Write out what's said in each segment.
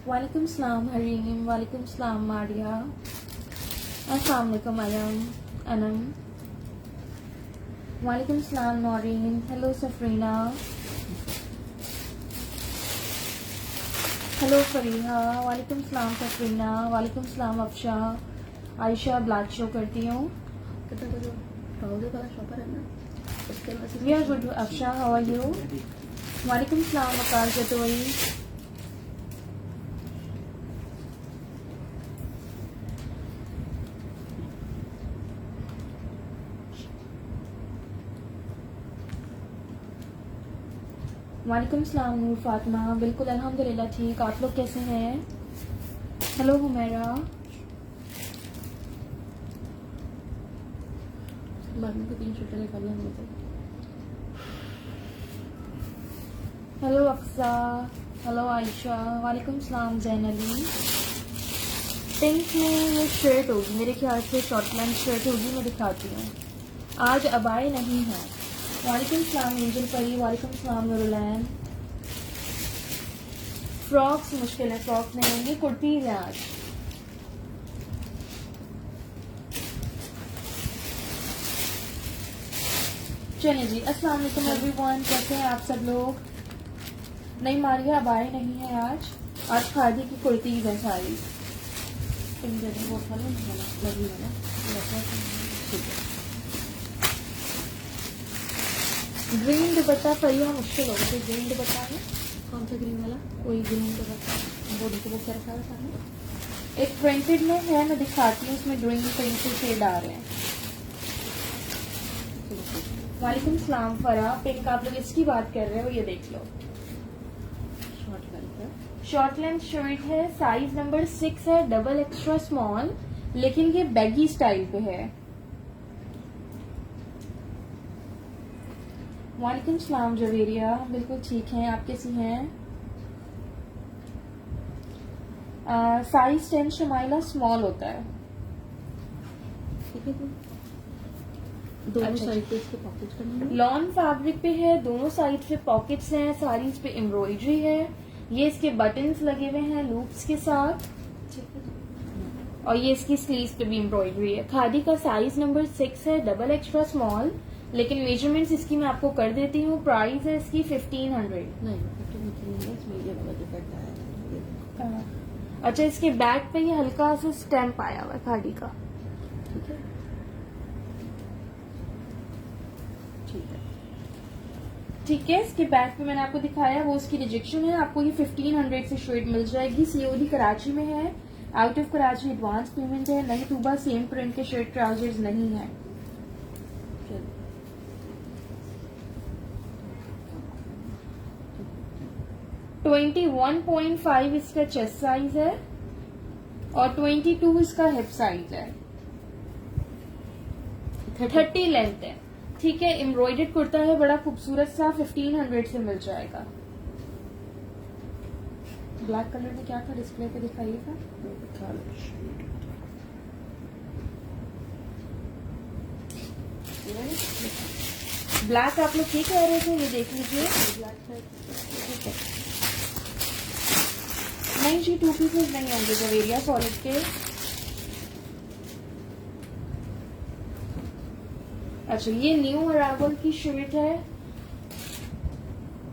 वालेकुम सलाम हरीम, वालेकुम सलाम मारिया, अस्सलाम वालेकुम अनम, वालेकुम सलाम नौरीन, हेलो सफरीना, हेलो फरीहा, वालेकुम सलाम सफरीना, वालेकुम सलाम अफशा, आयशा ब्लैक शो करती हूँ। We are good Afsha, how are you? वालेकुम सलाम वकार जतोई, वालेकुम सलाम नूर फातिमा, बिल्कुल अल्हम्दुलिल्लाह ठीक, आप लोग कैसे हैं? Hello Humaira, hello Aqsa, hello Ayesha, वालेकुम सलाम जैन अली। पिंक में ये शर्ट होगी मेरे ख्याल से, शॉर्ट लेंथ शर्ट होगी, मैं दिखाती हूँ। आज अबाए नहीं है। वालेकुम सलाम एंजल परी, वालेकुम सलाम नूरुलैन। फ्रॉक्स मुश्किल है, फ्रॉक्स नहीं होंगी, कुर्तीज हैं आज। चलिए जी, अस्सलाम वालेकुम एवरीवन, कैसे हैं आप सब लोग? नहीं मारिया, अबाए नहीं है आज खादी की कुर्तीज है सारी। ग्रीन दुपट्टा फरिया मुश्किल होगा, तो ग्रीन दुपट्टा है। कौन सा ग्रीन वाला? कोई ग्रीन दुपट्टा, वो देखो वो क्या रखा है सामने। एक प्रिंटेड में है, मैं दिखाती हूँ, उसमें ग्रीन पेंसिल शेड आ रहे हैं। वालेकुम सलाम फरा, पिंक आप लोग इसकी बात कर रहे हो, ये देख लो। शॉर्ट लेंथ शर्ट है, साइज नंबर 6 है, डबल एक्स्ट्रा स्मॉल, लेकिन ये बैगी स्टाइल पे है। वालेकुम सलाम जवेरिया, बिल्कुल ठीक हैं, आप कैसी हैं? साइज 10 शमाइला स्मॉल होता है। दोनों साइड पे इसके पॉकेट्स बने हैं। लॉन फैब्रिक पे है, दोनों साइड पे पॉकेट्स हैं, सारी इस पे एम्ब्रॉयडरी है, ये इसके बटन्स लगे हुए हैं लूप्स के साथ, और ये इसकी स्लीव्स पे भी एम्ब्रॉयडरी है। खादी का साइज नंबर 6 है, डबल एक्स्ट्रा स्मॉल, लेकिन मेजरमेंट्स इसकी मैं आपको कर देती हूँ। प्राइस है इसकी 1500। अच्छा, इसके बैक पे ये हल्का सा स्टैम्प आया हुआ है खादी का। ठीक है, ठीक है, इसके बैक पे मैंने आपको दिखाया वो उसकी रिजेक्शन है। आपको ये 1500 से शर्ट मिल जाएगी। सीओडी कराची में है, out of Karachi advance payment है। नहीं टूबा सेम प्रिंट के शर्ट ट्राउजर्स नहीं है। 21.5 इसका चेस्ट साइज है और 22 इसका हिप साइज है। 30 लेंथ है। ठीक है, एम्ब्रॉयडर्ड कुर्ता है, बड़ा खूबसूरत सा, 1500 से मिल जाएगा। ब्लैक कलर में क्या था डिस्प्ले पे दिखाइएगा। ब्लैक आप लोग ठीक कह रहे थे, ये देख लीजिए। ठीक है, नहीं जी, 2 पीसेस नहीं होंगे जवेरिया सॉलिड के। अच्छा, ये न्यू अराइवल की शर्ट है,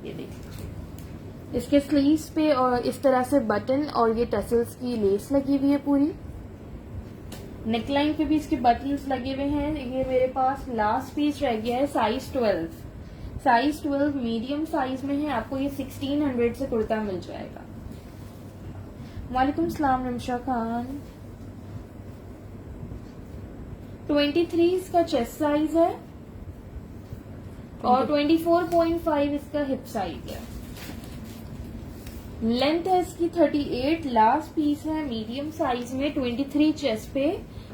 ये देखिए। इसके स्लीव्स पे और इस तरह से बटन और ये टसल्स की लेस लगी हुई है पूरी। नेकलाइन पे भी इसके बटन्स लगे हुए हैं। ये मेरे पास लास्ट पीस रह गया है, साइज 12 मीडियम साइज में है। आपको ये 1600 से कुर्ता मिल जाएगा। वालेकुम सलाम रमशा खान। 23 इसका चेस्ट साइज है और 24.5 इसका हिप साइज है। लेंथ है इसकी 38, लास्ट पीस है मीडियम साइज में 23 चेस्ट पे।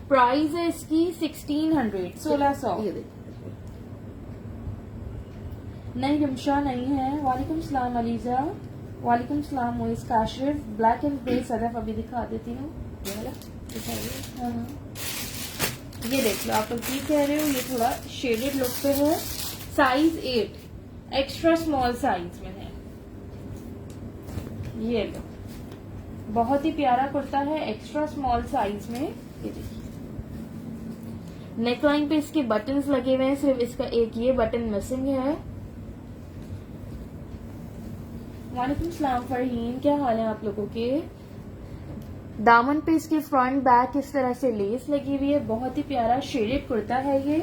प्राइस है इसकी 1600, 1600। ये देखिए, नहीं रिमशा नहीं है। वालेकुम सलाम अलीजा, वालेकुम सलाम Moiz Kashif. Black and grey Sadaf अभी दिखा देती हूँ। ये वाला दिखाइए। हाँ। ये देख लो, आप लोग ये कह रहे हो, ये थोड़ा शेडेड लुक पे है। साइज 8, एक्स्ट्रा स्मॉल साइज में है। ये लो, बहुत ही प्यारा कुर्ता है, एक्स्ट्रा स्मॉल साइज में। ये देखिए, नेकलाइन पे इसके बटन्स लगे हुए हैं, सिर्फ इसका एक ये बटन मिसिंग है। वालेकुम सलाम फरहीन, क्या हाल है आप लोगों के। दामन पे इसके फ्रंट बैक इस तरह से लेस लगी हुई है, बहुत ही प्यारा शेडेड कुर्ता है ये।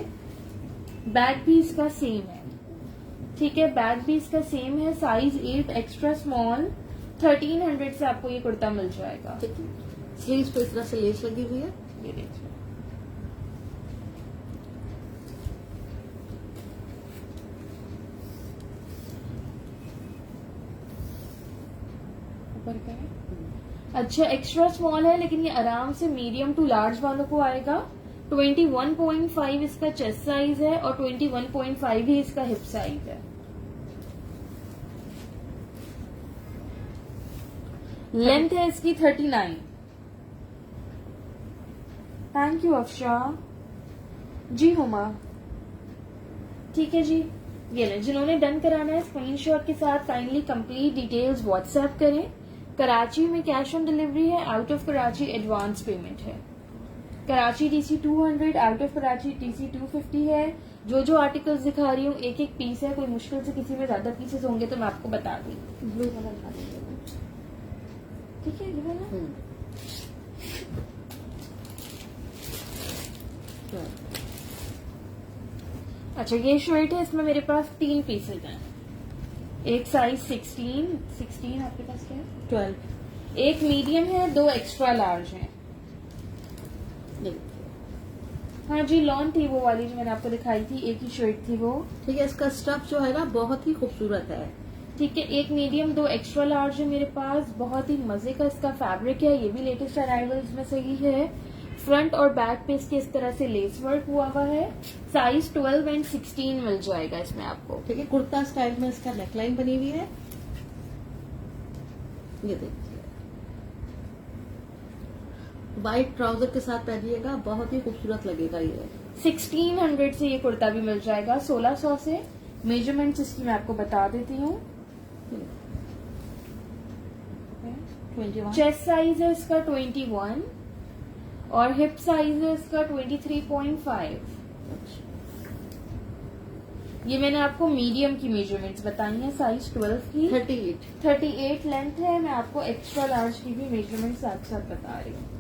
बैक भी इसका सेम है, ठीक है, बैक भी इसका सेम है। साइज 8, एक्स्ट्रा स्मॉल, 1300 से आपको ये कुर्ता मिल जाएगा। ठीक है, स्लीव्स पे इस तरह से लेस लगी हुई है। ये देखिए, ऊपर का है। अच्छा, एक्स्ट्रा स्मॉल है, लेकिन ये आराम से मीडियम टू लार्ज वालों को आएगा। 21.5 इसका चेस्ट साइज है और 21.5 ही इसका हिप साइज है। लेंथ है इसकी 39। थैंक यू अफशा जी। हुमा, ठीक है जी। ये ले, जिन्होंने डन कराना है स्क्रीनशॉट के साथ काइंडली कंप्लीट डिटेल्स व्हाट्सएप करें। कराची में कैश ऑन डिलीवरी है, out of Karachi advance payment है। Karachi DC 200, out of Karachi DC 250 है। जो जो आर्टिकल्स दिखा रही हूँ एक एक पीस है, कोई मुश्किल से किसी में ज्यादा पीसेस होंगे तो मैं आपको बता दूँ। ब्लू वाला दिखा देंगे। ठीक है, ये वाला। अच्छा, ये शर्ट है, इसमें मेरे पास 3 पीसेज हैं। एक साइज 16 आपके पास क्या है? 12। एक मीडियम है, 2 एक्स्ट्रा लार्ज हैं। हाँ जी, लॉन थी वो वाली जो मैंने आपको दिखाई थी, एक ही शर्ट थी वो। ठीक है, इसका स्टफ जो है ना बहुत ही खूबसूरत है। ठीक है, एक मीडियम, 2 एक्स्ट्रा लार्ज है मेरे पास। बहुत ही मजे का इसका फैब्रिक है, ये भी लेटेस्ट अराइवल्स में से ही है। फ्रंट और बैक पे इसके इस तरह से लेस वर्क हुआ हुआ है। साइज 12 एंड 16 मिल जाएगा इसमें आपको। ठीक है, कुर्ता स्टाइल में इसका नेकलाइन बनी हुई है। ये देखिए, वाइट ट्राउजर के साथ पहनिएगा, बहुत ही खूबसूरत लगेगा ये। 1600 से ये कुर्ता भी मिल जाएगा, 1600 से। मेजरमेंट्स इसकी मैं आपको बता देती हूँ। 21। चेस्ट साइज है इसका 21 और हिप साइज है इसका 23.5। ये मैंने आपको मीडियम की मेजरमेंट्स बताई हैं, साइज 12 की। 38 लेंथ है। मैं आपको एक्स्ट्रा लार्ज की भी मेजरमेंट साथ साथ बता रही हूँ।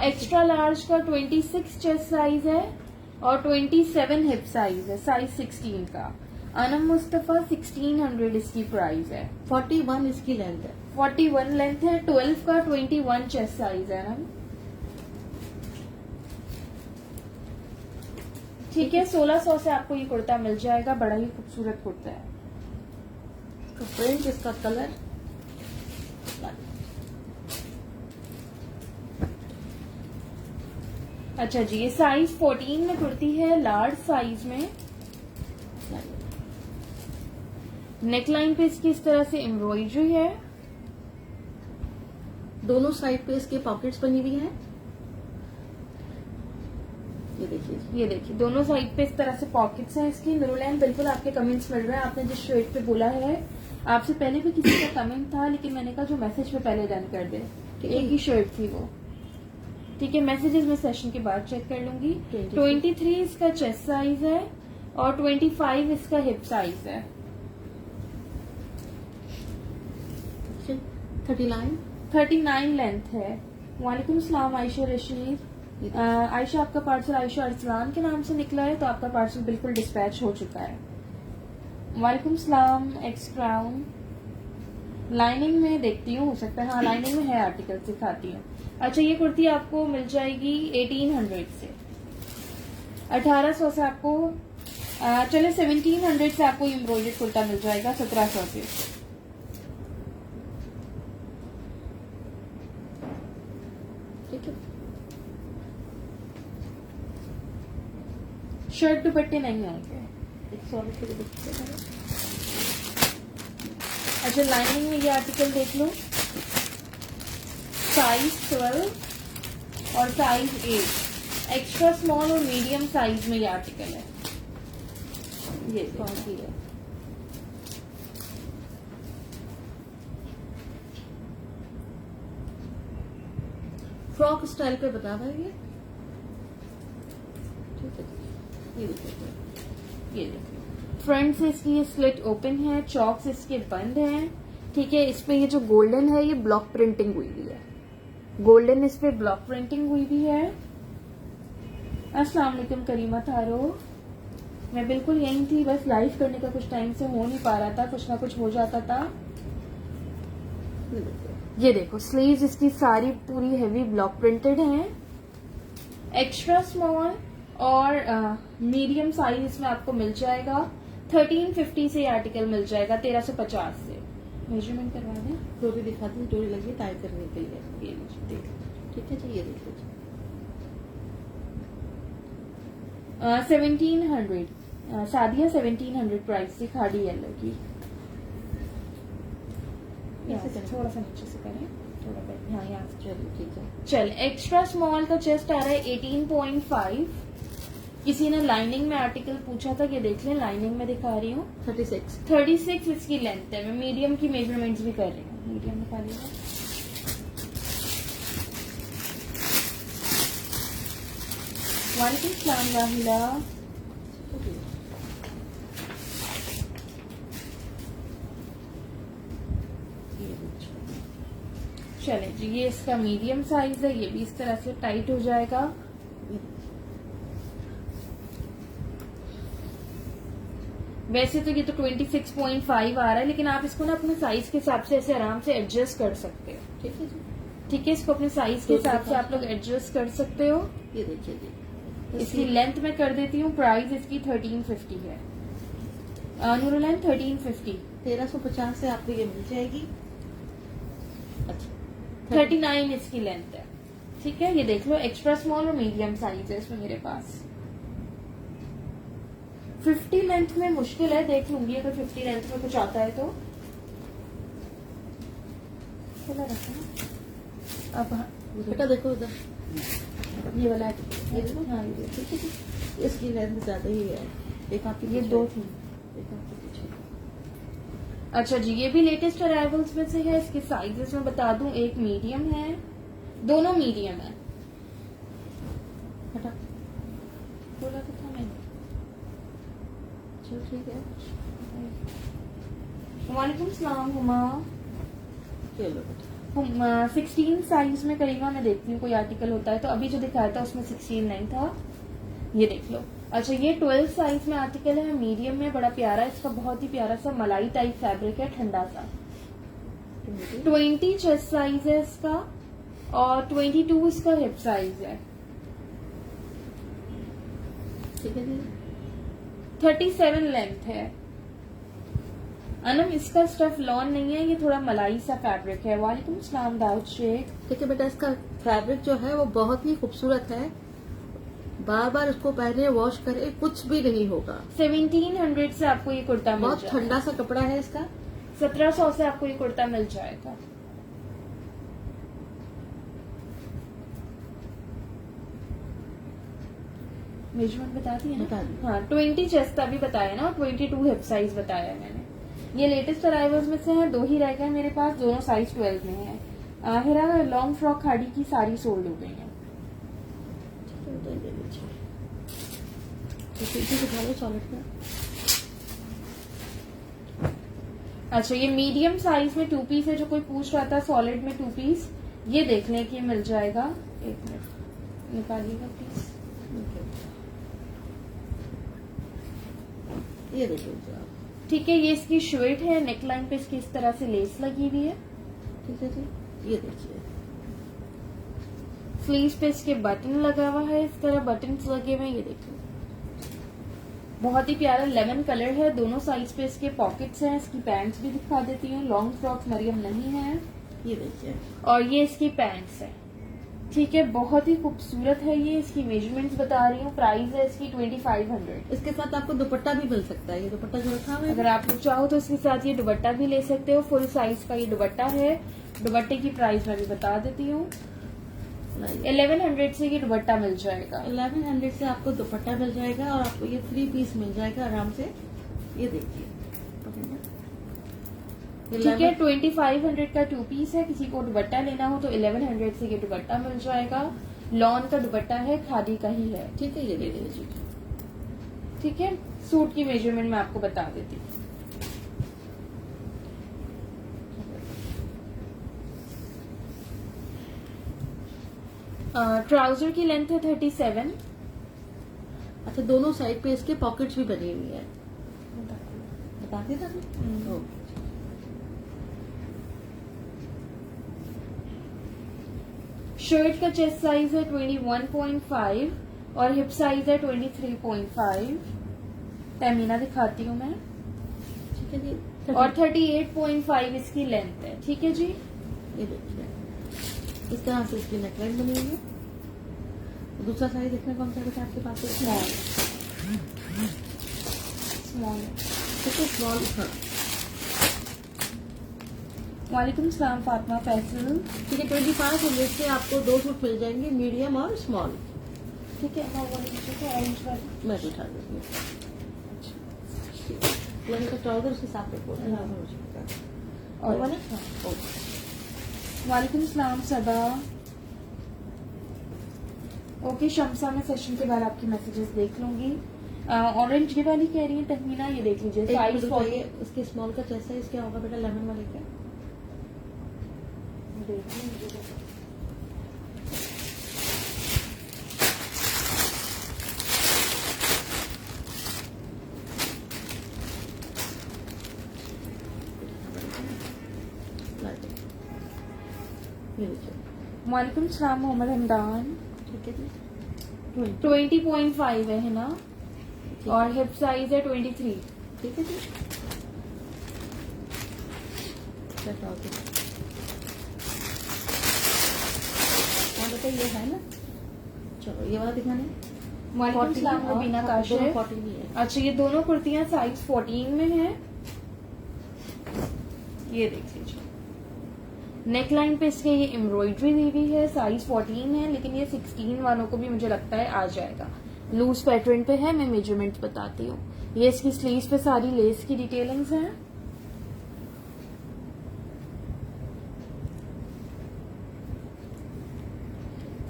एक्स्ट्रा लार्ज का 26 चेस्ट साइज है और 27 हिप साइज है, साइज 16 का। अनम मुस्तफा 1600 इसकी प्राइस है। 41 इसकी लेंथ है। 41 लेंथ है, 12 का 21 चेस्ट साइज है अनम। ठीक है, 1600 से आपको ये कुर्ता मिल जाएगा। बड़ा ही खूबसूरत कुर्ता है। इसका प्रिंट, इसका कलर। अच्छा जी, ये साइज 14 में कुर्ती है, लार्ज साइज में। नेकलाइन पे इसकी इस तरह से एम्ब्रॉयडरी है। दोनों साइड पे इसके पॉकेट्स बनी हुई हैं। ये देखिए, दोनों साइड पे इस तरह से पॉकेट्स हैं इसकी। नूरलैन, बिल्कुल आपके कमेंट्स मिल रहे हैं। आपने जिस शर्ट पे बोला है, आपसे पहले भी किसी का कमेंट था, लेकिन मैंने कहा जो मैसेज पे पहले डन कर दे। एक ही शर्ट थी वो। ठीक है, मैसेजेस में सेशन के बाद चेक कर लूंगी। 23 इसका चेस्ट साइज है और 25 इसका हिप साइज है। 39 लेंथ है। वालेकुम सलाम आयशा रशीद। आयशा, आपका पार्सल आयशा अरसलान के नाम से निकला है, तो आपका पार्सल बिल्कुल डिस्पैच हो चुका है। वालेकुम सलाम एक्स क्राउन। लाइनिंग में देखती हूँ, हो सकता है हाँ लाइनिंग में है आर्टिकल, दिखाती हूँ। अच्छा ये कुर्ती आपको मिल जाएगी 1800 से, 1800 से आपको चले 1700 से आपको एम्ब्रॉयडर्ड कुर्ता मिल जाएगा 1700 से। ठीक है। शर्ट दुपट्टे नहीं होंगे। 100 के देखते। अच्छा लाइनिंग में ये आर्टिकल देख लो, साइज 12 और साइज 8, एक्स्ट्रा स्मॉल और मीडियम साइज में ये आर्टिकल है। ये बहुत ही है। फ्रॉक स्टाइल पे बता रहा है ये। ठीक है, ये देखिए, ये देखिए फ्रंट से इसकी ये स्लिट ओपन है, चौक्स इसके बंद हैं। ठीक है, इस पे ये जो गोल्डन है ये ब्लॉक प्रिंटिंग हुई हुई है, गोल्डन इस पे ब्लॉक प्रिंटिंग हुई हुई है। अस्सलाम वालेकुम करीमा थारो, मैं बिल्कुल यही थी, बस लाइव करने का कुछ टाइम से हो नहीं पा रहा था, कुछ ना कुछ हो जाता था। ये देखो स्लीव्स इसकी सारी पूरी हेवी ब्लॉक प्रिंटेड हैं, एक्स्ट्रा स्मॉल और मीडियम साइज इसमें आपको मिल जाएगा। 1350 से ये आर्टिकल मिल जाएगा 1350 से। मेजरमेंट करवा दें, डोरी दिखा दी, डोरी लगी टाई करने के लिए। ये लीजिए देख लीजिए। ठीक है जी, ये देख लीजिए। 1700 सादिया 1700 प्राइस थी खाड़ी येलो की। ऐसे करें। थोड़ा सा नीचे से करें, थोड़ा बैठ, हाँ यहाँ से। चलिए ठीक है। चल एक्स्ट्रा स्मॉल का चेस्ट आ रहा है 18.5। किसी ने लाइनिंग में आर्टिकल पूछा था, ये देख लें लाइनिंग में दिखा रही हूँ। 36 इसकी लेंथ है। मैं मीडियम की मेजरमेंट्स भी कर रही हूँ, मीडियम निकालिएगा। वालेकुम सलाम राहिला। चले जी, ये इसका मीडियम साइज है, ये भी इस तरह से टाइट हो जाएगा। वैसे तो ये तो 26.5 आ रहा है, लेकिन आप इसको ना अपने साइज के हिसाब से ऐसे आराम से एडजस्ट कर सकते हो। ठीक है जी। ठीक है, इसको अपने साइज के हिसाब से आप लोग एडजस्ट कर सकते हो। ये देखिए जी, इसकी लेंथ मैं कर देती हूँ, प्राइस इसकी 1350 है। नूरुलैन 1350, 1350 से आपको ये मिल जाएगी। अच्छा, 39 इसकी लेंथ है। ठीक है, ये देख लो एक्स्ट्रा स्मॉल और मीडियम साइज है इसमें मेरे पास। 50 लेंथ में मुश्किल है, देख लूंगी अगर 50 लेंथ में कुछ आता है तो। खुला रखा ना। अब बेटा देखो इधर, ये वाला ये देखो। हाँ ये देखो। ठीक है जी, इसकी लेंथ ज्यादा ही है। एक आपकी ये पीछे, दो थी। एक आपके पीछे। अच्छा जी, ये भी लेटेस्ट अराइवल्स में से है। इसके साइजेस में बता दूं, एक मीडियम है, दोनों मीडियम है। हटा, बोला तो था मैंने। चलो ठीक है। वालेकुम सलाम हुमा। चलो बेटा, 16 साइज में करेगा, मैं देखती हूँ कोई आर्टिकल होता है तो। अभी जो दिखाया था उसमें 16 नहीं था, ये देख लो। अच्छा ये 12 साइज में आर्टिकल है, मीडियम में, बड़ा प्यारा, इसका बहुत ही प्यारा सा मलाई टाइप फैब्रिक है, ठंडा सा। 20 चेस्ट साइज है इसका और 22 इसका हिप साइज है। ठीक है जी। 37 लेंथ है। अनम इसका स्टफ लॉन नहीं है, ये थोड़ा मलाई सा फैब्रिक है। वालेकुम सलाम दाऊद शेख। ठीक है बेटा, इसका फैब्रिक जो है वो बहुत ही खूबसूरत है। बार बार इसको पहने, वॉश करे, कुछ भी नहीं होगा। 1700 से आपको ये कुर्ता मिल बहुत जाएगा। ठंडा सा कपड़ा है इसका। 1700 से आपको ये कुर्ता मिल जाएगा। मेजरमेंट बता दी है बता दी। हाँ, 20 चेस्ट अभी बताया ना, 22 हिप साइज बताया है मैंने। ये लेटेस्ट अराइवल्स में से है, दो ही रह गए मेरे पास, दोनों साइज 12 में है। हिरा लॉन्ग फ्रॉक खाड़ी की सारी सोल्ड हो गई है। सॉलिड का। अच्छा ये मीडियम साइज में 2 पीस है, जो कोई पूछ रहा था सॉलिड में 2 पीस, ये देख लें कि मिल जाएगा। एक मिनट निकालिएगा प्लीज। ये देखिए आप, ठीक है, ये इसकी शर्ट है, नेकलाइन पे इसकी इस तरह से लेस लगी हुई है। ठीक है जी, ये देखिए। स्लीव्स पे इसके बटन लगा हुआ है, इस तरह बटन्स लगे हुए हैं, ये देखिए बहुत ही प्यारा लेमन कलर है। दोनों साइड पे इसके पॉकेट्स हैं। इसकी पैंट्स भी दिखा देती हूँ, लॉन्ग फ्रॉक्स मरियम नहीं है। ये देखिए, और ये इसकी पैंट्स है। ठीक है, बहुत ही खूबसूरत है ये। इसकी मेजरमेंट्स बता रही हूँ। प्राइस है इसकी 2500। इसके साथ आपको दुपट्टा भी मिल सकता है। ये दुपट्टा जो रखा हुआ है, अगर आप लोग चाहो तो इसके साथ ये दुपट्टा भी ले सकते हो। फुल साइज का ये दुपट्टा है। दुपट्टे की प्राइस मैं भी बता देती हूँ। 1100 से ये दुपट्टा मिल जाएगा। 1100 से आपको दुपट्टा मिल जाएगा और आपको ये 3 पीस मिल जाएगा आराम से। ये देखिए, ठीक है, 2500 का 2 पीस है। किसी को दुपट्टा लेना हो तो 1100 से ये दुपट्टा मिल जाएगा। लॉन का दुपट्टा है, खादी का ही है। ठीक है, ये दे दीजिए। ठीक है, सूट की मेजरमेंट मैं आपको बता देती हूँ। ट्राउजर की लेंथ है 37। अच्छा, दोनों साइड पे इसके पॉकेट्स भी बनी हुई है। बता दिया था। शर्ट का चेस्ट साइज है 21.5 और हिप साइज है 23.5। तहमीना दिखाती हूँ मैं। ठीक है जी, और 38.5 इसकी लेंथ है। ठीक है जी, ये देखिए इस तरह से इसकी नेकलाइन बनी हुई है। दूसरा साइज देखने कौन सा है आपके पास? स्मॉल। स्मॉल। ठीक है, स्मॉल। हाँ, वालेकुम सलाम फातिमा फैसल। ठीक है, 2500 से आपको 2 सूट मिल जाएंगे, मीडियम और स्मॉल। ठीक है, ऑरेंज वाली मैं उठा देती हूँ। मैंने तो ट्राउजर के साथ में बोला। और वाले? हाँ, ओके। वालेकुम सलाम सबा। ओके शम्सा, मैं सेशन के बाद आपकी मैसेजेस देख लूंगी। ऑरेंज ये वाली कह रही है तहमीना, ये देख लीजिए साइज 40। इसके स्मॉल का चेस्ट साइज क्या होगा बेटा? लेमन वाले का वालेकुम सलाम मोहम्मद हमदान। ठीक है जी, 20.5 है ना? और हिप साइज है 23। ठीक है जी। और बताइए, ये है ना? चलो ये वाला दिखाने। वालेकुम सलाम मुबीना काशिफ। 40 भी है। अच्छा, ये दोनों कुर्तियां साइज 14 में है। ये देख लीजिए, नेकलाइन पे इसके ये एम्ब्रॉयडरी दी हुई है। साइज 14 है, लेकिन ये 16 वालों को भी मुझे लगता है आ जाएगा। लूज पैटर्न पे है। मैं मेजरमेंट बताती हूँ। ये इसकी स्लीव्स पे सारी लेस की डिटेलिंग्स हैं।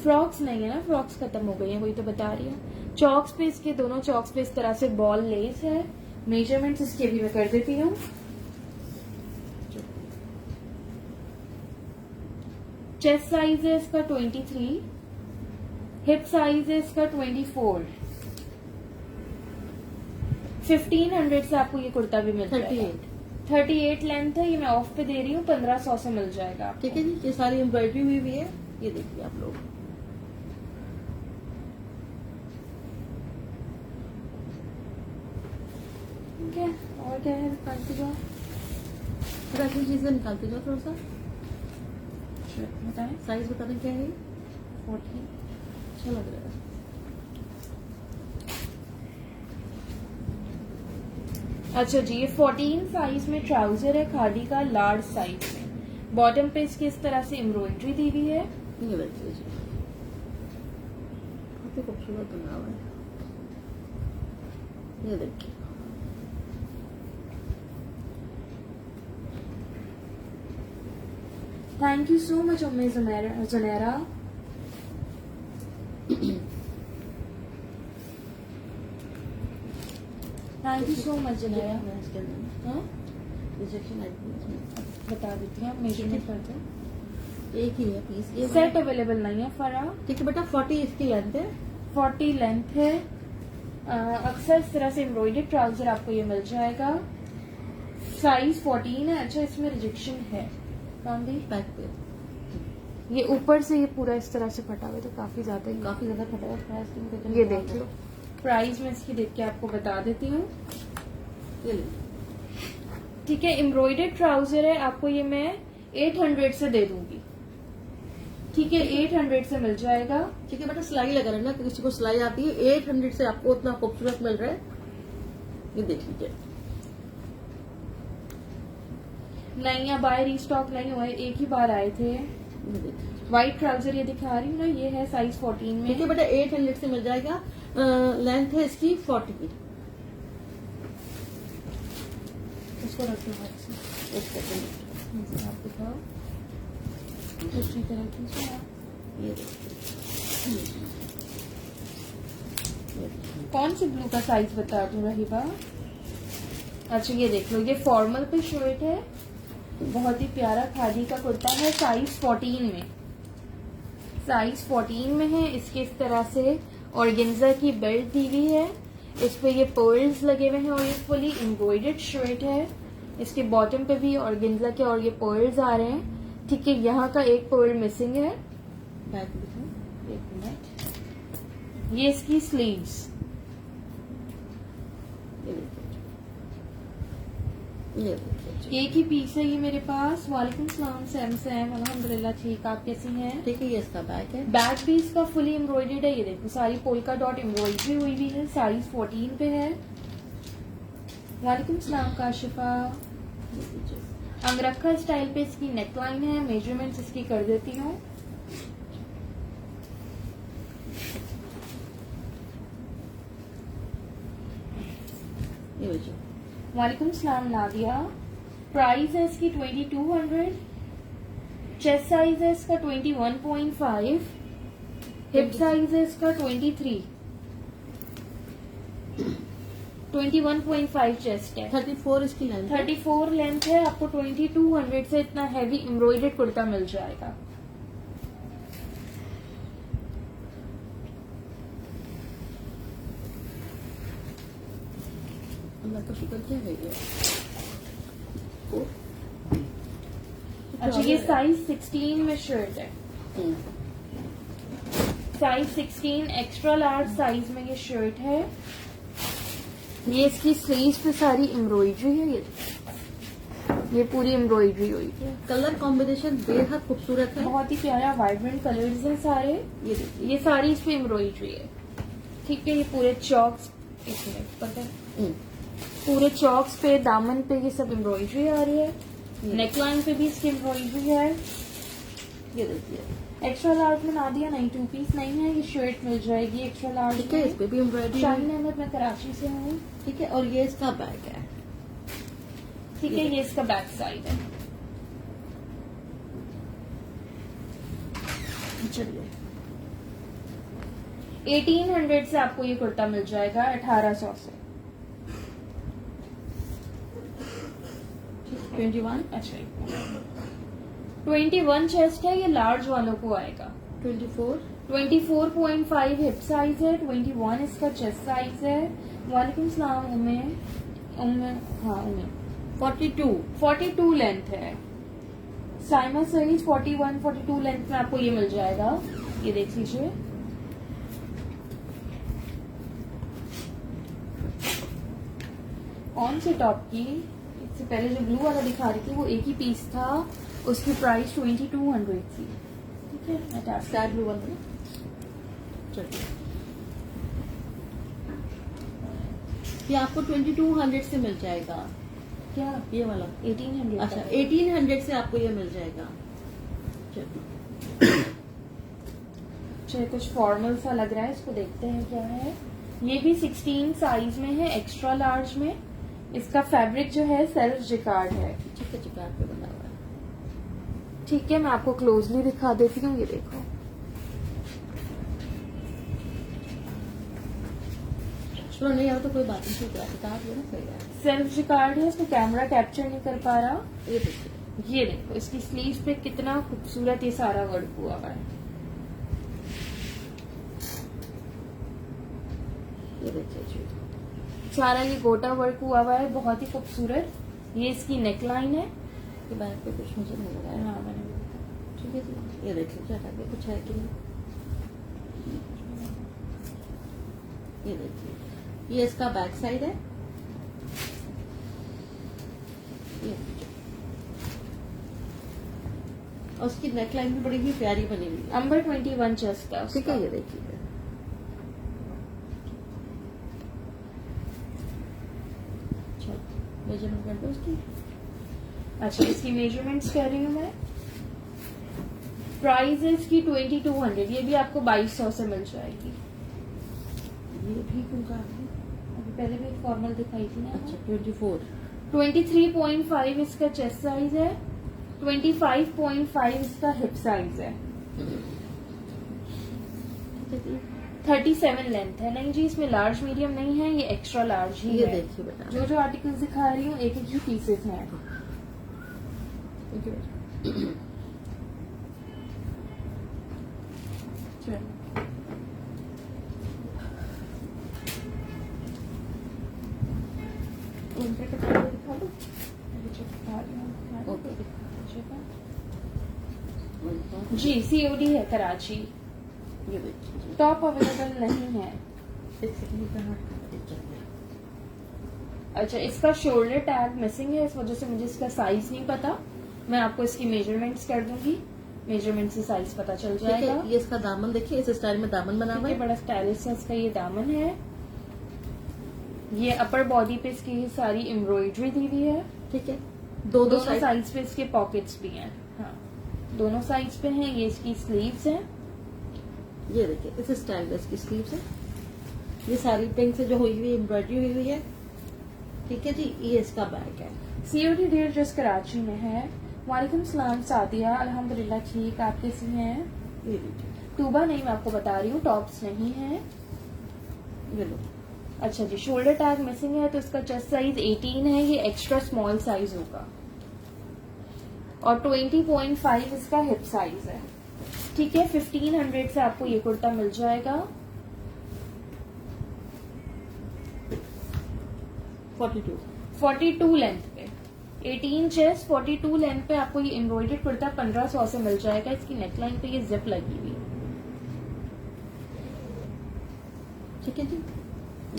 फ्रॉक्स नहीं है ना, फ्रॉक्स खत्म हो गई है, वही तो बता रही हूँ। चॉक्स पे इसके दोनों चॉक्स पे इस तरह से बॉल लेस है। मेजरमेंट्स इसके भी मैं कर देती हूँ। चेस्ट साइज है इसका 23। हिप साइज है इसका 24। 1500 से आपको ये कुर्ता भी मिल जाएगा। 38 लेंथ है। ये मैं ऑफ पे दे रही हूँ, 1500 से मिल जाएगा आपको। ठीक है जी, ये सारी एम्ब्रॉयडरी हुई भी है। ये देखिए आप लोग। ठीक है, और क्या है निकालते जाओ। फिर ऐसी चीजें निकालते जाओ थोड़ा सा। बताएं। साइज बता दें क्या है? 40। अच्छा लग रहा है। अच्छा जी, ये 14 साइज में ट्राउजर है खादी का, लार्ज साइज में। बॉटम पे इसके इस तरह से एम्ब्रॉयडरी दी हुई है। ये देखिए जी, काफी खूबसूरत बना हुआ है। ये देखिए, thank you so much Umme Junaira. Thank you so much Junaira. मैं इसके अंदर हाँ, रिजेक्शन आई थी इसमें। बता देती हूँ, मेजरमेंट करते हैं। एक ही है पीस। ये सेट अवेलेबल नहीं है फरा। ठीक है बेटा, 40 इसकी लेंथ है। 40 लेंथ है। अक्सर इस तरह से एम्ब्रॉयडरी ट्राउजर आपको ये मिल जाएगा। साइज 14 है। अच्छा, इसमें रिजेक्शन है काम भी। बैक पे ये ऊपर से ये पूरा इस तरह से फटा हुआ है, तो काफी ज्यादा ही। काफी ज्यादा फटा हुआ प्राइस की मुझे ये देख लो, प्राइस में इसकी देख के आपको बता देती हूँ। ये ले। ठीक है, एम्ब्रॉयडर्ड ट्राउजर है, आपको ये मैं 800 से दे दूंगी। ठीक है, 800 से मिल जाएगा। ठीक है बेटा, सिलाई लगा रहना, किसी को सिलाई आती है। 800 से आपको उतना खूबसूरत मिल रहा है। ये देख लीजिए। नहीं, अब आए, रिस्टॉक नहीं हुआ है, एक ही बार आए थे। ये देखिए। व्हाइट ट्राउजर ये दिखा रही हूँ ना, ये है साइज 14 ठीक है में। बेटा, 800 से मिल जाएगा। लेंथ है इसकी 40 की। इसको रख दो हाथ से। एक सेकंड, इसे आप दिखाओ दूसरी तरह की से आप। ये देखिए। ये देखिए। कौन से ब्लू का साइज बता दूं रहीबा? अच्छा, ये देख लो, ये फॉर्मल पे शर्ट है, बहुत ही प्यारा खादी का कुर्ता है, साइज 14 में। साइज 14 में है। इसके इस तरह से ऑर्गेन्जा की बेल्ट दी हुई है, इस पे ये पर्ल्स लगे हुए हैं और ये फुली एम्ब्रॉयडर्ड शर्ट है। इसके बॉटम पे भी ऑर्गेन्जा के और ये पर्ल्स आ रहे हैं। ठीक है, यहाँ का एक पर्ल मिसिंग है। बैक दिखाओ। एक मिनट, ये इसकी स्लीव्स। ये देखिए। ये देखिए। एक ही पीस है ये मेरे पास। वालेकुम सलाम सैम, अल्हम्दुलिल्लाह ठीक, आप कैसी हैं? ठीक है, ये इसका बैक है। बैक भी इसका फुली एम्ब्रॉयडर्ड है, ये देखो सारी पोल्का डॉट एम्ब्रॉयडरी हुई हुई है, साइज 14 पे है। वालेकुम सलाम काशिफा। ये देखिए। अंगरखा स्टाइल पे इसकी नेकलाइन है, मेजरमेंट्स इसकी कर देती हूँ। ये देखिए। वालेकुम सलाम नादिया। प्राइस है इसकी 2200। चेस्ट साइज है इसका 21.5। हिप साइज है इसका 23। 21.5 चेस्ट है। 34 इसकी लेंथ है। 34 लेंथ है। आपको 2200 से इतना हैवी एम्ब्रॉयडर्ड कुर्ता मिल जाएगा। अल्लाह का शुक्र क्या है ये। अच्छा, ये साइज 16 में शर्ट है। साइज 16 एक्स्ट्रा लार्ज साइज में ये शर्ट है। ये इसकी स्लीव्स पे सारी एम्ब्रॉयडरी है, ये पूरी एम्ब्रॉयडरी हुई है। कलर कॉम्बिनेशन बेहद खूबसूरत है। बहुत ही प्यारा वाइब्रेंट कलर्स हैं सारे। ये देखिए। ये सारी इस पे एम्ब्रॉयडरी है। ठीक है, ये पूरे चौक्स, एक मिनट पता है, पूरे चौक्स पे दामन पे ये सब एम्ब्रॉयडरी आ रही है। नेकलाइन पे भी इसकी एम्ब्रॉयडरी है। ये देखिए। एक्स्ट्रा लार्ज में ना दिया नहीं, 2 पीस नहीं है, ये शर्ट मिल जाएगी एक्स्ट्रा लार्ज ठीक है, इस पे भी एम्ब्रॉयडरी है। शाहीन अहमद, मैं कराची से हूँ। ठीक है, और ये इसका बैग है। ठीक है, ये इसका बैक साइड है। चलिए। 1800 से आपको ये कुर्ता मिल जाएगा, 1800 से। 21, अच्छा, 21 चेस्ट है, ये लार्ज वालों को आएगा। 24, 24.5 हिप साइज है, 21 इसका चेस्ट साइज है। वालेकुम सलाम उम्मे। हाँ उम्मे। 42, 42 लेंथ है। साइमा साइज 41, 42 लेंथ में आपको ये मिल जाएगा। ये देख लीजिए। कौन से टॉप की? इससे पहले जो ब्लू वाला दिखा रही थी वो एक ही पीस था, उसकी प्राइस 2200 थी। ठीक है, मैं स्काई ब्लू वाला। चलिए, ये आपको 2200 से मिल जाएगा। क्या ये वाला 1800? अच्छा, 1800 से आपको ये मिल जाएगा। चलिए। चलिए, कुछ फॉर्मल सा लग रहा है, इसको देखते हैं क्या है। ये भी 16 साइज में है, एक्स्ट्रा लार्ज में। इसका फैब्रिक जो है सेल्फ जिकार्ड है। ठीक है, चिकार पे बना हुआ है। ठीक है, मैं आपको क्लोजली दिखा देती हूँ, ये देखो। चलो, नहीं आओ तो कोई बात नहीं, किताब है ना, सही है। सेल्फ जिकार्ड है, इसको कैमरा कैप्चर नहीं कर पा रहा। ये देखिए। ये देखो, इसकी स्लीव पे कितना खूबसूरत ये सारा वर्क हुआ हुआ है। ये देखिए जी, सारा ये गोटा वर्क हुआ हुआ है, बहुत ही खूबसूरत। ये इसकी नेकलाइन है। ये बैक पे कुछ मुझे नहीं लगा है। हाँ मैंने भी देखा। ठीक है जी, ये देख लीजिए आगे कुछ है कि नहीं। ये देखिए, ये इसका बैक साइड है। ये देखिए। और उसकी नेकलाइन भी बड़ी ही प्यारी बनी हुई है। नंबर 21 चेस्ट है ठीक उसका। है, ये देखिए। मेजरमेंट कर दो उसकी। अच्छा इसकी मेजरमेंट्स कह रही हूँ मैं। प्राइस है इसकी 2200, ये भी आपको 2200 से मिल जाएगी। ये भी उनका है। अभी पहले भी फॉर्मल दिखाई थी ना। अच्छा 24। 23.5 इसका चेस्ट साइज है, 25.5 इसका हिप साइज है, 37 लेंथ है। नहीं जी इसमें लार्ज मीडियम नहीं है, ये एक्स्ट्रा लार्ज ही ये है। देखिए बेटा। जो जो आर्टिकल्स दिखा रही हूँ एक एक ही पीसेस हैं। देखिए बेटा। उनके कपड़े दिखा दो। अभी जो दिखा रही हूँ, दिखा दो। ओके। जी सीओडी है कराची। ये देखिए। टॉप अवेलेबल नहीं है। एक सेकंड कहाँ चल गया। अच्छा इसका शोल्डर टैग मिसिंग है, इस वजह से मुझे इसका साइज नहीं पता। मैं आपको इसकी मेजरमेंट्स कर दूंगी, मेजरमेंट से साइज पता चल ठीक जाएगा। है, ये इसका दामन देखिए, इस स्टाइल में दामन बना हुआ ये है। बड़ा स्टाइलिश है इसका ये दामन है। ये अपर बॉडी पे इसकी सारी एम्ब्रॉयडरी दी हुई है। ठीक है, दो दोनों साइड। साइड्स पे इसके पॉकेट्स भी हैं। हाँ दोनों साइड्स पे हैं। ये इसकी स्लीव्स हैं। ये देखिए इस स्टाइल में इसकी स्लीव्स है। ये सारी पिंक से जो हुई हुई एम्ब्रॉयडरी हुई हुई है। ठीक है जी, ये इसका बैग है। सीओडी डील जस्ट कराची में है। वालेकुम सलाम सादिया, अल्हम्दुलिल्लाह ठीक, आप कैसी हैं? ये लीजिए, टूबा नहीं, मैं आपको बता रही हूँ टॉप्स नहीं है। ये लो। अच्छा जी शोल्डर टैग मिसिंग है तो इसका चेस्ट साइज 18 है, ये एक्स्ट्रा स्मॉल साइज होगा। और 20.5 इसका हिप साइज है। ठीक है 1500 से आपको ये कुर्ता मिल जाएगा। 42 लेंथ पे, 18 चेस्ट 42 लेंथ पे आपको ये एम्ब्रॉयडर्ड कुर्ता 1500 से मिल जाएगा। इसकी नेकलाइन पे ये जिप लगी हुई है। ठीक है जी,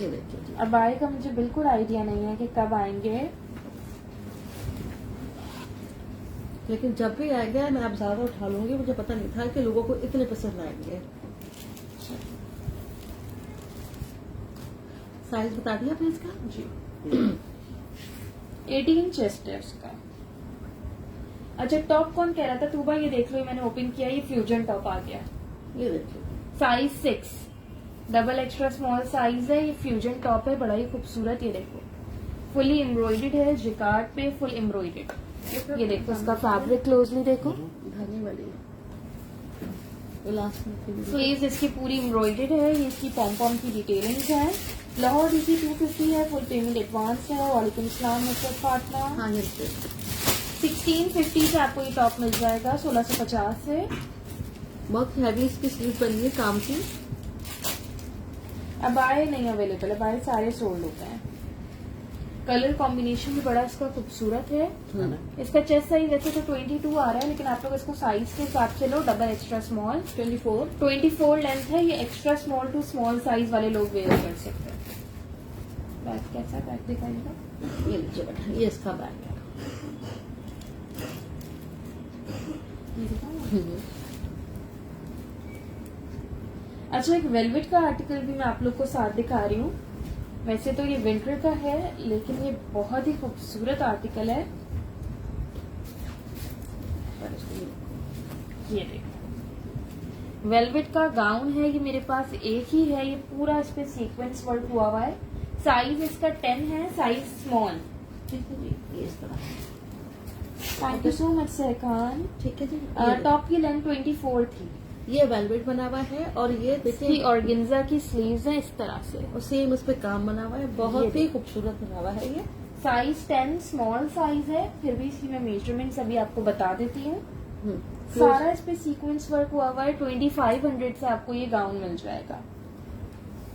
ये देखिए जी। अब आएगा मुझे बिल्कुल आइडिया नहीं है कि कब आएंगे। लेकिन जब भी आएगा मैं आप ज्यादा उठा लूंगी, मुझे पता नहीं था कि लोगों को इतने पसंद आएंगे। साइज बता दिया आपने इसका जी 18 चेस्ट है उसका। अच्छा टॉप कौन कह रहा था तूबा, ये देख लो ये मैंने ओपन किया, ये फ्यूजन टॉप आ गया। ये देखिए, size 6 double extra small size है। ये फ्यूजन टॉप है, बड़ा ही खूबसूरत। ये देखो फुली एम्ब्रॉयडर्ड है, जिकार्ड पे फुल एम्ब्रॉयडर्ड। ये देखो इसका फैब्रिक क्लोजली देखो। धरने वाली है। वो लास्ट में फिर भी- स्लीव्स इसकी पूरी एम्ब्रॉयडर्ड है। ये इसकी पॉम की डिटेलिंग्स है। लाहौर डीसी 250 है, फुल पेमेंट एडवांस है। वालेकुम सलाम मिस्टर फातिमा। हाँ ये देखिए। 1650 से आपको ये टॉप मिल जाएगा 1650 से। बहुत हैवी इसकी स्लीव बनी है काम की। अब आए नहीं अवेलेबल, अब आए सारे सोल्ड हो गए हैं। कलर कॉम्बिनेशन भी बड़ा इसका खूबसूरत है। इसका चेस्ट साइज वैसे तो 22 आ रहा है, लेकिन आप लोग इसको साइज के हिसाब से लो, डबल एक्स्ट्रा स्मॉल 24 लेंथ है। ये extra small to small size वाले लोग वेयर कर सकते हैं। बैग कैसा बैग दिखाएगा? ये लीजिए बेटा, ये इसका बैग है। ये दिखाऊं? अच्छा एक वेलवेट का आर्टिकल भी मैं आप लोग को साथ दिखा रही हूँ। वैसे तो ये विंटर का है, लेकिन ये बहुत ही खूबसूरत आर्टिकल है। ये देखो वेलवेट का गाउन है, ये मेरे पास एक ही है। ये पूरा इस पे सीक्वेंस वर्क हुआ हुआ है। साइज इसका 10 है, साइज स्मॉल। ठीक है जी, ये इस तरह। थैंक यू सो मच सहकान। ठीक है जी। टॉप की लेंथ 24 थी। ये वेलवेट बना हुआ है और ये इसकी देखिए ऑर्गेन्जा की स्लीव्स हैं इस तरह से। और सेम उस पे काम बना हुआ है, बहुत ये ही खूबसूरत बना हुआ है ये। साइज 10 स्मॉल साइज है, फिर भी इसकी मैं मेजरमेंट्स अभी आपको बता देती हूँ। हम्म। सारा इस पे सीक्वेंस वर्क हुआ हुआ है। 2500 से आपको ये गाउन मिल जाएगा।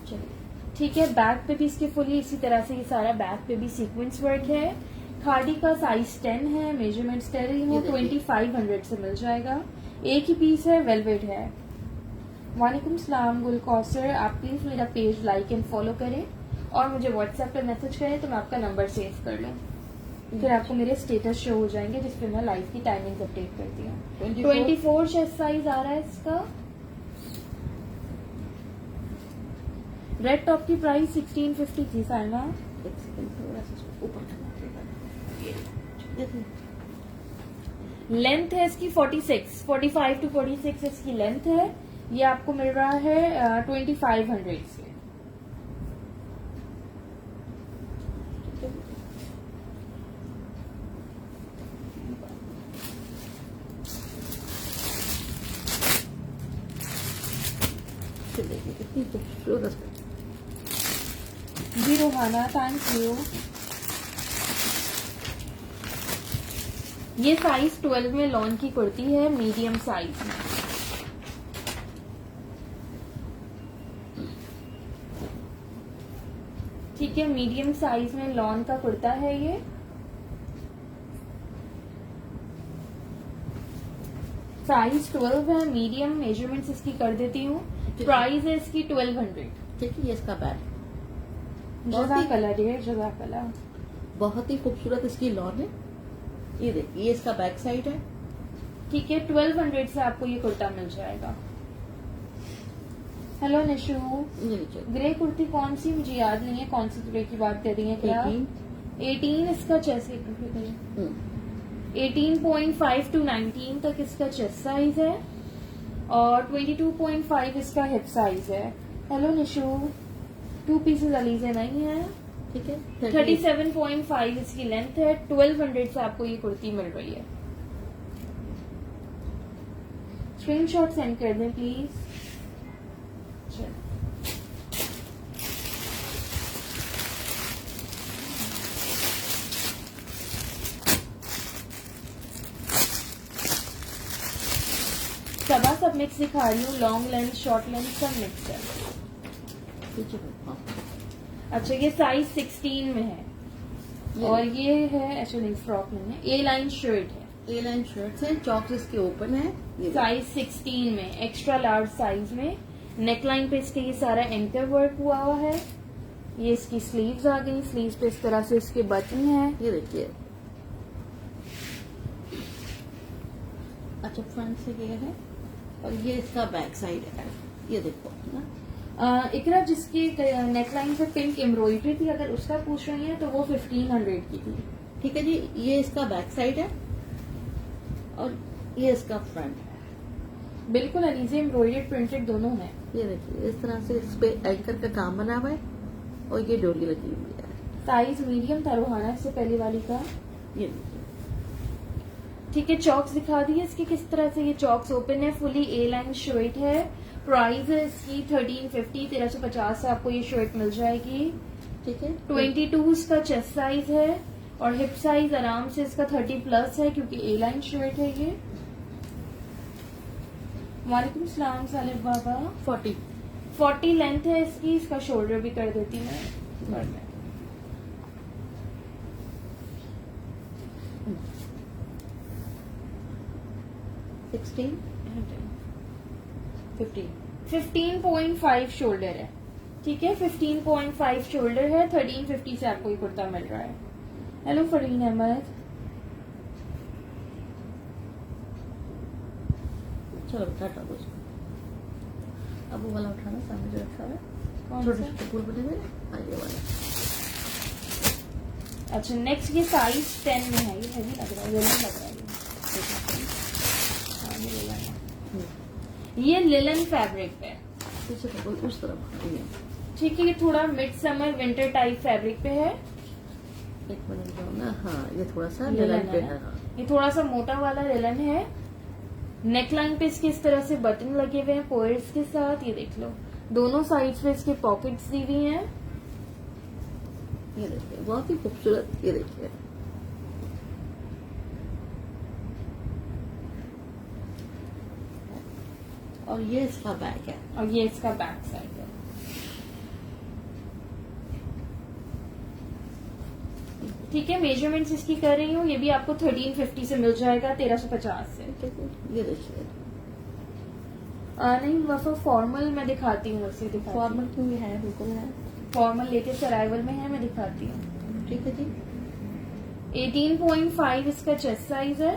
चलिए, ठीक है बैक पे भी इसके फुली इसी तरह से ये सारा बैक पे भी सीक्वेंस वर्क है। खादी का साइज 10 है, मेजरमेंट्स कह रही हूँ, ये देखिए। 2500 से मिल जाएगा। एक ही पीस है, वेलवेट है। वालेकुम सलाम गुल कौसर, आप प्लीज मेरा पेज लाइक एंड फॉलो करें और मुझे व्हाट्सएप पे मैसेज करें तो मैं आपका नंबर सेव कर लूँ, फिर आपको मेरे स्टेटस शो हो जाएंगे जिसपे मैं लाइव की टाइमिंग अपडेट करती हूँ। 24 चेस्ट साइज आ रहा है इसका। रेड टॉप की प्राइस 1650 थी साइमा। एक सेकंड, थोड़ा सा इसको ऊपर करना पड़ेगा। ये देखिए, लेंथ है इसकी 45 टू 46 इसकी लेंथ है। ये आपको मिल रहा है 2500 से। ये देखिए कितनी खूबसूरत है। जी रोहाना, थैंक यू। ये साइज 12 में लॉन की कुर्ती है, मीडियम साइज में। ठीक है, मीडियम साइज में लॉन का कुर्ता है ये। साइज 12 है, मीडियम, मेजरमेंट्स इसकी कर देती हूँ। प्राइस है इसकी 1200। ठीक है, ये इसका बैग जज़ाकल्लाह डियर, जज़ाकल्लाह। बहुत ही खूबसूरत इसकी लॉन है। ये देखिए, ये इसका बैक साइड है। ठीक है, 1200 से आपको ये कुर्ता मिल जाएगा। हेलो निशु, ये नीचे ग्रे कुर्ती कौन सी, मुझे याद नहीं है कौन सी ग्रे की बात कर रही है क्या? 18 इसका चेस्ट, 18.5 टू 19 तक इसका चेस्ट साइज है और 22.5 इसका हिप साइज है। हेलो निशु, 2 पीसेस अलीजे नहीं है। ठीक है, 37.5 इसकी लेंथ है। 1200 से आपको ये कुर्ती मिल रही है। स्क्रीनशॉट सेंड कर दें प्लीज। सब मिक्स दिखा रही हूँ, लॉन्ग लेंथ, शॉर्ट लेंथ सब मिक्स है। नीचे हाँ। अच्छा, ये साइज 16 में है और ये है एक्चुअली फ्रॉक नहीं है, ए लाइन शर्ट है। ए लाइन शर्ट्स है, चॉक्स इसके ओपन है। ये साइज 16 में, एक्स्ट्रा लार्ज साइज में। नेकलाइन पे इसके ये सारा एंकर वर्क हुआ हुआ है। ये इसकी स्लीव्स आ गई, स्लीव्स पे इस तरह से इसके बटन है। ये देखिए, अच्छा फ्रंट से ये है और ये इसका बैक साइड है। ये देखो ना, इकरा जिसकी नेकलाइन पे पिंक एम्ब्रॉयडरी थी, अगर उसका पूछ रही है तो वो 1500 की थी। ठीक है जी, ये इसका बैक साइड है और ये इसका फ्रंट है। बिल्कुल अलीजे एम्ब्रॉयडर्ड प्रिंटेड दोनों है। ये देखिए, इस तरह से इस पे एंकर का काम बना हुआ है और ये डोरी लगी हुई है। साइज मीडियम था रोहाना इससे पहले वाली का। ये देखिए, ठीक है, चॉक्स दिखा दिए इसके किस तरह से। ये चॉक्स ओपन है, फुली ए लाइन शर्ट है। प्राइस है इसकी 1350, 1350 से आपको ये शर्ट मिल जाएगी। ठीक है, 22 इसका चेस्ट साइज है और हिप साइज आराम से इसका 30 प्लस है क्योंकि ए लाइन शर्ट है ये। वालेकुम सलाम सालिफ बाबा। 40 लेंथ है इसकी, इसका शोल्डर भी कर देती हूँ मैं। 16 15.5 शोल्डर है। ठीक है, 15.5 शोल्डर है। 1350 से आपको ये कुर्ता मिल रहा है। हेलो फरीन अहमद। चलो हटा दो इसको। अब वो वाला उठाना, सामने जो रखा है कौन छोटे सा? छोटे फूल बने हुए हैं। हाँ, ये वाला। अच्छा, नेक्स्ट ये साइज 10 में है। ये हैवी लग रहा है, लिलन लग रहा है हाँ, ये लिलन है। ये लिलन फैब्रिक है। पीछे देखो, उस तरफ ये। ठीक है, ये थोड़ा mid summer winter type fabric पे है। एक मिनट जाओ ना। हाँ, ये थोड़ा सा लिलन लिलन पे है। है। हाँ, ये थोड़ा सा मोटा वाला लिलन है। नेकलाइन पे इसके इस तरह से बटन लगे हुए हैं पोर्स के साथ। ये देख लो, दोनों साइड्स पे इसके पॉकेट्स दी हुई हैं। ये देखिए, बहुत ही खूबसूरत। ये देखिए, और ये इसका बैग है। और ये इसका बैक साइड है। ठीक है, मेजरमेंट्स इसकी कर रही हूँ। ये भी आपको 1350 से मिल जाएगा, 1350 से। ये देखिए नहीं वफा फॉर्मल मैं दिखाती हूँ, वैसे दिखाती हूँ। फॉर्मल में भी है, बिल्कुल है। फॉर्मल लेटेस्ट अराइवल में है, मैं दिखाती हूँ। ठीक है जी। 18.5 इसका चेस्ट साइज है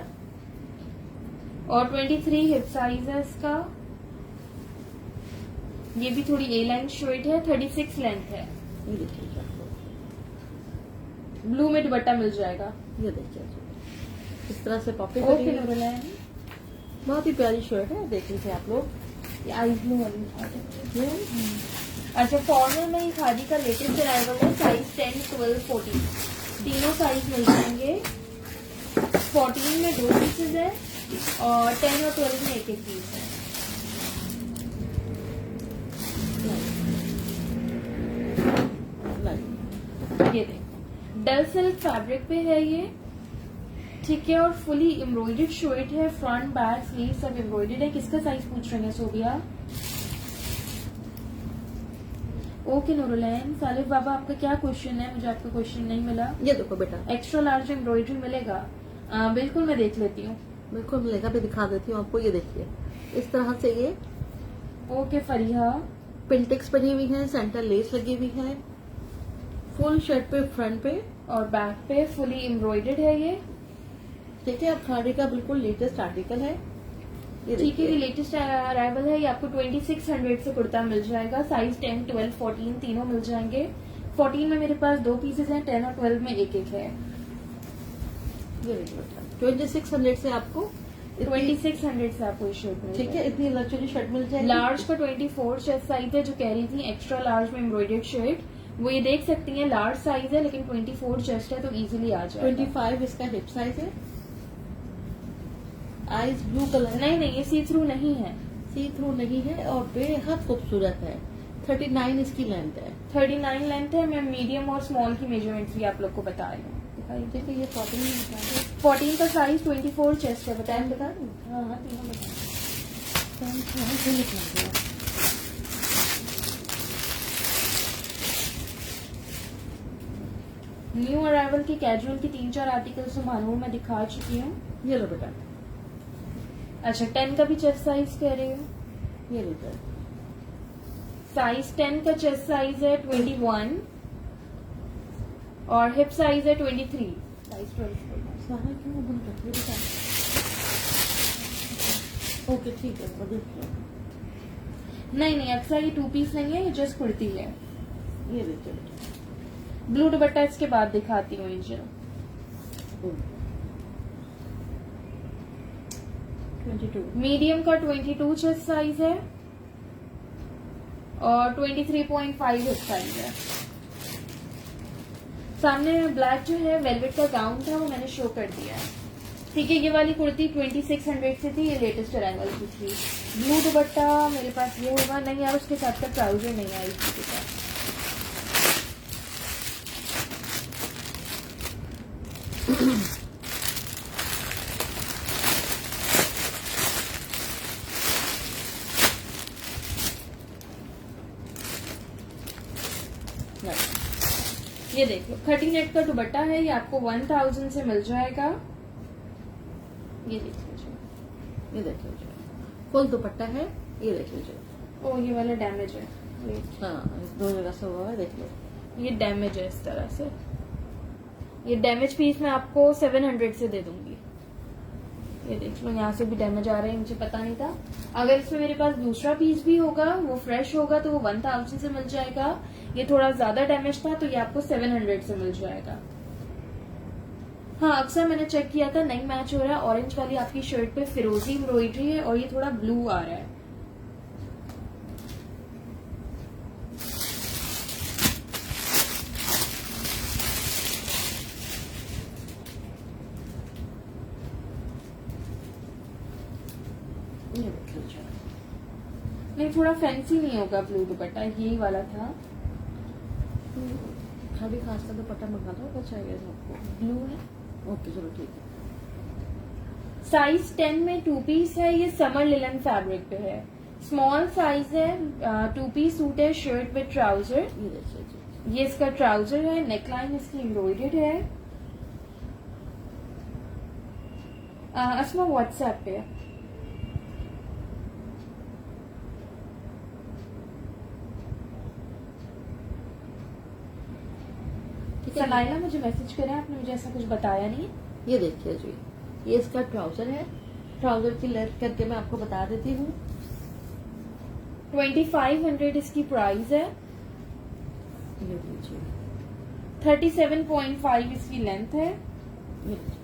और 23 हिप साइज है इसका। ये भी थोड़ी ए लाइन शर्ट है, 36 लेंथ है। ये देखिए जी, आपको ब्लू में दुपट्टा मिल जाएगा। ये देखिए जी, इस तरह से पॉपी ओके करी हुई है। नूरलाइन, बहुत ही प्यारी शर्ट है, देख लीजिए आप लोग। ये आइस ब्लू वाली दिखाते हैं। ये अच्छा, फॉर्मल में ही खादी का लेटेस्ट अराइवल है, साइज 10, 12, 14 तीनों साइज मिल जाएंगे। 14 में 2 पीसेज है और 10 और 12 में एक पीस है। ये देखो डल सिल्क फैब्रिक पे है ये, ठीक है, और फुली एम्ब्रॉयडर्ड शर्ट है। फ्रंट बैक स्लीव सब एम्ब्रॉयडर्ड है। किसका साइज पूछ रहे हैं सोबिया? ओके नूरुलैन। सालिफ बाबा आपका क्या क्वेश्चन है? मुझे आपका क्वेश्चन नहीं मिला। ये देखो बेटा, एक्स्ट्रा लार्ज एम्ब्रॉयडरी मिलेगा? बिल्कुल मैं देख लेती हूँ। बिल्कुल मिलेगा, भी दिखा देती हूँ आपको। ये देखिए इस तरह से ये ओके फरीहा। पिंटेक्स बनी हुई है, सेंटर लेस लगी हुई है, फुल शर्ट पे फ्रंट पे और बैक पे फुली एम्ब्रॉयडर्ड है ये, ठीक है। अब खाड़ी का बिल्कुल लेटेस्ट आर्टिकल है। ये ठीक है। देखिए, ये लेटेस्ट अराइवल है। ये आपको 2600 से कुर्ता मिल जाएगा। साइज 10, 12, 14 तीनों मिल जाएंगे। 14 में मेरे पास 2 पीसेज हैं, 10 और 12 में एक एक है। ये देखिए बेटा, 2600 से आपको 2600 से आपको ये शर्ट मिल ठीक है, इतनी लग्जरी शर्ट मिल जाएगी। लार्ज का 24 चेस्ट साइज है, जो कह रही थी एक्स्ट्रा लार्ज में एम्ब्रॉयडर्ड शर्ट, वो ये देख सकती हैं। लार्ज साइज है लेकिन 24 चेस्ट है तो इजीली आ जाएगा। 25 इसका हिप साइज है। आइस ब्लू कलर है, नहीं ये सी थ्रू नहीं है। सी थ्रू नहीं है और बेहद खूबसूरत है। 39 इसकी लेंथ है। 39 लेंथ है। मैं मीडियम और स्मॉल की मेजरमेंट्स भी आप लोग को बता रही हूँ। ठीक है, ये 14 में बता दो। 14 का साइज 24 चेस्ट है। बताएं टाइम बता दूं? हाँ तीनों बताएं। टाइम कहाँ से लिखना है? न्यू अराइवल की कैजुअल की 3-4 आर्टिकल्स सुमानूर में दिखा चुकी हूँ। ये लो बेटा, अच्छा 10 का भी चेस्ट साइज कह रही हूँ। ये लो बेटा, साइज 10 का चेस्ट साइज है 21 और हिप साइज है 23। साइज 12। सारा क्यों बंद कर दिया बेटा? ओके ठीक है, बदल लो। नहीं अक्सर ये 2 पीस नहीं है, ये जस्ट कुर्ती है। ये देखिए बेटा, ब्लू दुपट्टा इसके बाद दिखाती हूँ। एंजल 22 मीडियम का 22 चेस्ट साइज है और 23.5 हिप साइज है। सामने ब्लैक जो है वेलवेट का गाउन था, वो मैंने शो कर दिया है। ठीक है, ये वाली कुर्ती 2600 से थी, ये लेटेस्ट अराइवल की थी। ब्लू दुपट्टा मेरे पास ये होगा नहीं यार, उसके साथ का ट्राउजर नहीं आई इसके साथ। ये देख लो, 30 नेट का दुपट्टा है। ये आपको 1000 से मिल जाएगा। ये देख लीजिए, ये देख लीजिए, फुल दुपट्टा है। ये देख लीजिए, ओ ये वाला डैमेज है। हाँ दो जगह से हुआ है, देख लो। ये डैमेज है इस तरह से। ये डैमेज पीस मैं आपको 700 से दे दूंगी। ये देख लो, यहाँ से भी डैमेज आ रहे हैं, मुझे पता नहीं था। अगर इसमें मेरे पास दूसरा पीस भी होगा, वो फ्रेश होगा, तो वो 1000 से मिल जाएगा। ये थोड़ा ज्यादा डैमेज था तो ये आपको 700 से मिल जाएगा। हाँ अक्सर मैंने चेक किया था, नहीं मैच हो रहा है। ऑरेंज वाली आपकी शर्ट पे फिरोजी एम्ब्रॉयडरी है और ये थोड़ा ब्लू आ रहा है। ये देख लीजिए, नहीं थोड़ा फैंसी नहीं होगा ब्लू दुपट्टा, यही वाला था। खाली खास का दुपट्टा मंगा लो अगर चाहिए तो आपको। ब्लू है। ओके चलो ठीक है। साइज 10 में 2 पीस है। ये समर लिलन फैब्रिक पे है। स्मॉल साइज है। 2 पीस सूट है, शर्ट विद ट्राउजर। ये देखिए जी, ये इसका ट्राउजर है। नेकलाइन इसकी एम्ब्रॉयडर्ड है। असमा व्हाट्सएप पे। ठीक है, सनाइला मुझे मैसेज करें, आपने मुझे ऐसा कुछ बताया नहीं। ये देखिए जी, ये इसका ट्राउजर है। ट्राउजर की लेंथ करके मैं आपको बता देती हूँ। 2500 इसकी प्राइस है। ये लीजिए, 37.5 इसकी लेंथ है। ये लीजिए।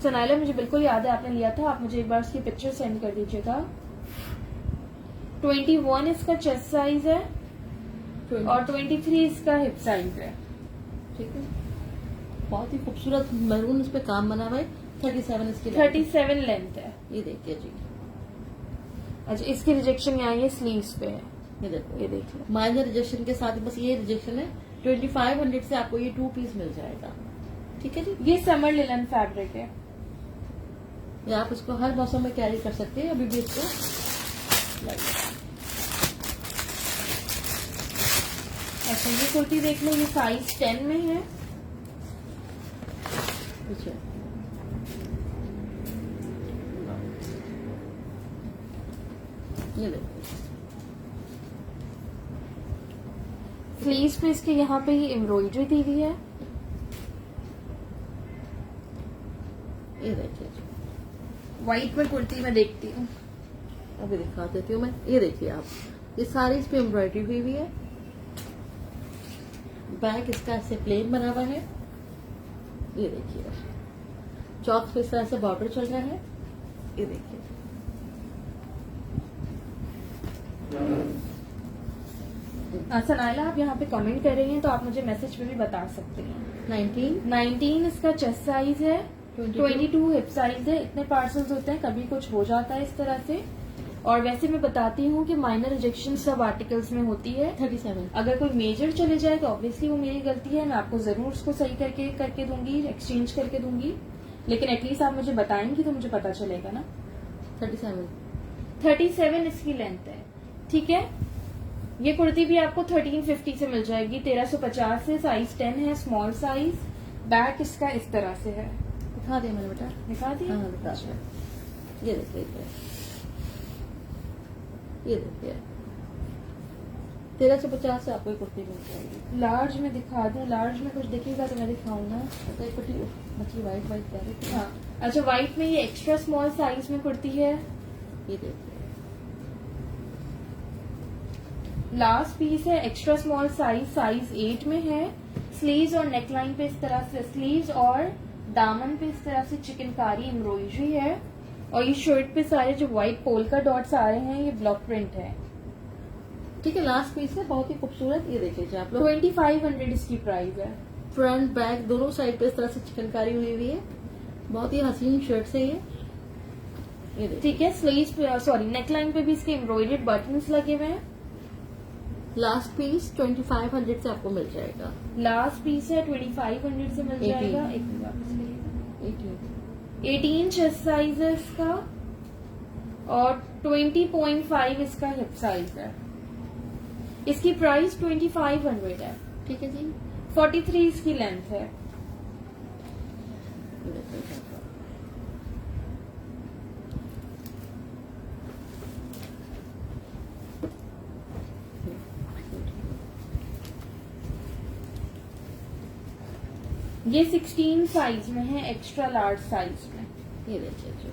सनाइला मुझे बिल्कुल याद है आपने लिया था, आप मुझे एक बार उसकी पिक्चर सेंड कर दीजिएगा। 21 इसका चेस्ट साइज है और 23 इसका हिप साइज है। ठीक है, बहुत ही खूबसूरत मैरून इस पे काम बना हुआ है। 37 इसकी length। 37 लेंथ है। ये देखिए जी, अच्छा, इसकी रिजेक्शन यहाँ ये स्लीव्स पे है, ये देखो, ये देख लो। माइनर रिजेक्शन के साथ बस ये रिजेक्शन है। 2500 से आपको ये 2 पीस मिल जाएगा। ठीक है जी, ये समर लिलन फैब्रिक है। या आप इसको हर मौसम में कैरी कर सकते हैं। अभी भी इसको अच्छा, ये कुर्ती देख लो, ये साइज 10 में है। पीछे ये देखो, स्लीव्स पे इसके यहाँ पे ही एम्ब्रॉयडरी दी हुई है। ये देखिए जी, व्हाइट में कुर्ती में देखती हूँ। अभी दिखा देती हूँ मैं। ये देखिए आप, ये सारी इस पे एम्ब्रॉयडरी हुई हुई है। बैक इसका ऐसे प्लेन बना हुआ है। ये देखिए, चौक पे इस तरह से बॉर्डर चल रहा है। ये देखिए, सनाइला आप यहाँ पे कमेंट कर रही हैं तो आप मुझे मैसेज पे भी बता सकते हैं। 19 इसका चेस्ट साइज है, 22 हिप साइज है। इतने पार्सल्स होते हैं, कभी कुछ हो जाता है इस तरह से। और वैसे मैं बताती हूँ कि माइनर रिजेक्शन सब आर्टिकल्स में होती है। 37। अगर कोई मेजर चले जाए तो ऑब्वियसली वो मेरी गलती है, मैं आपको जरूर उसको सही करके दूंगी, एक्सचेंज करके दूंगी। लेकिन एटलीस्ट आप मुझे बताएंगी तो मुझे पता चलेगा ना। 37 इसकी लेंथ है। ठीक है, ये कुर्ती भी आपको 1350 से मिल जाएगी, 1350 से। साइज 10 है, स्मॉल साइज। बैक इसका इस तरह से है। दिखा दिया मैंने बेटा। दिखा दिया? हाँ, दिखा दिया। ये देखिए, ये देखिए, 1350 से आपको ये कुर्ती मिल जाएगी। लार्ज में दिखा दूं? लार्ज में कुछ दिखेगा तो मैं दिखाऊं ना। तो एक कुर्ती मछली व्हाइट व्हाइट कह रही थी। हाँ, अच्छा, व्हाइट में ये एक्स्ट्रा स्मॉल साइज में कुर्ती है। ये देखिए, लास्ट पीस है, एक्स्ट्रा स्मॉल साइज 8 में है। स्लीव्स और नेकलाइन पे इस तरह से, स्लीव्स और दामन पे इस तरह से चिकनकारी एम्ब्रॉयडरी है। और ये शर्ट पे सारे जो व्हाइट पोल्का डॉट्स आ रहे हैं, ये ब्लॉक प्रिंट है। ठीक है, लास्ट पीस है, बहुत ही खूबसूरत। ये देख लीजिए आप लोग, 2500 इसकी प्राइस है। फ्रंट बैक दोनों साइड पे इस तरह से चिकनकारी हुई हुई है। बहुत ही हसीन शर्ट है ये देखिए। ठीक है, स्लीव्स पे, सॉरी, नेकलाइन पे भी इसके एम्ब्रॉयडर्ड बटन्स लगे हुए हैं। लास्ट पीस 2500 से आपको मिल जाएगा। लास्ट पीस है, 2500 से मिल 18 जाएगा। एक मिनट वापस करिएगा। 18। 18 चेस्ट साइज है इसका और 20.5 इसका हिप साइज है। इसकी प्राइस 2500 है। ठीक है जी, 43 इसकी लेंथ है। ये देखिए। ये 16 साइज में है, एक्स्ट्रा लार्ज साइज में। ये देखिए जी,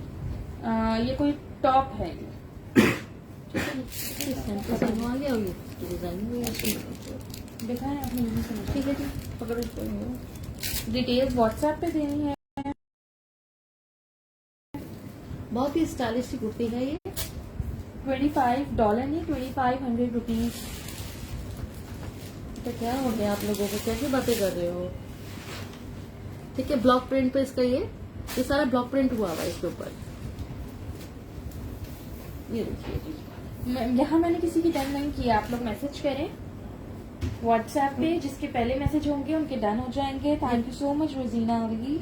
ये कोई टॉप है ये। ठीक है जी, सेंटर से आ गया और ये डिजाइन भी है। देखा है आपने, नहीं समझा। ठीक है जी, पकड़ो इसको। डिटेल्स व्हाट्सएप पे देनी है। बहुत ही स्टाइलिश सी कुर्ती है ये। $25 नहीं, 2500 रुपीज। तो क्या हो गया आप लोगों को, कैसी बातें कर रहे हो। ठीक है, ब्लॉक प्रिंट पे इसका ये सारा ब्लॉक प्रिंट हुआ हुआ है इसके ऊपर। ये देखिए जी, यहाँ मैंने किसी की डन नहीं किया, आप लोग मैसेज करें व्हाट्सएप पे। जिसके पहले मैसेज होंगे उनके डन हो जाएंगे। थैंक यू सो मच रोजीना अली।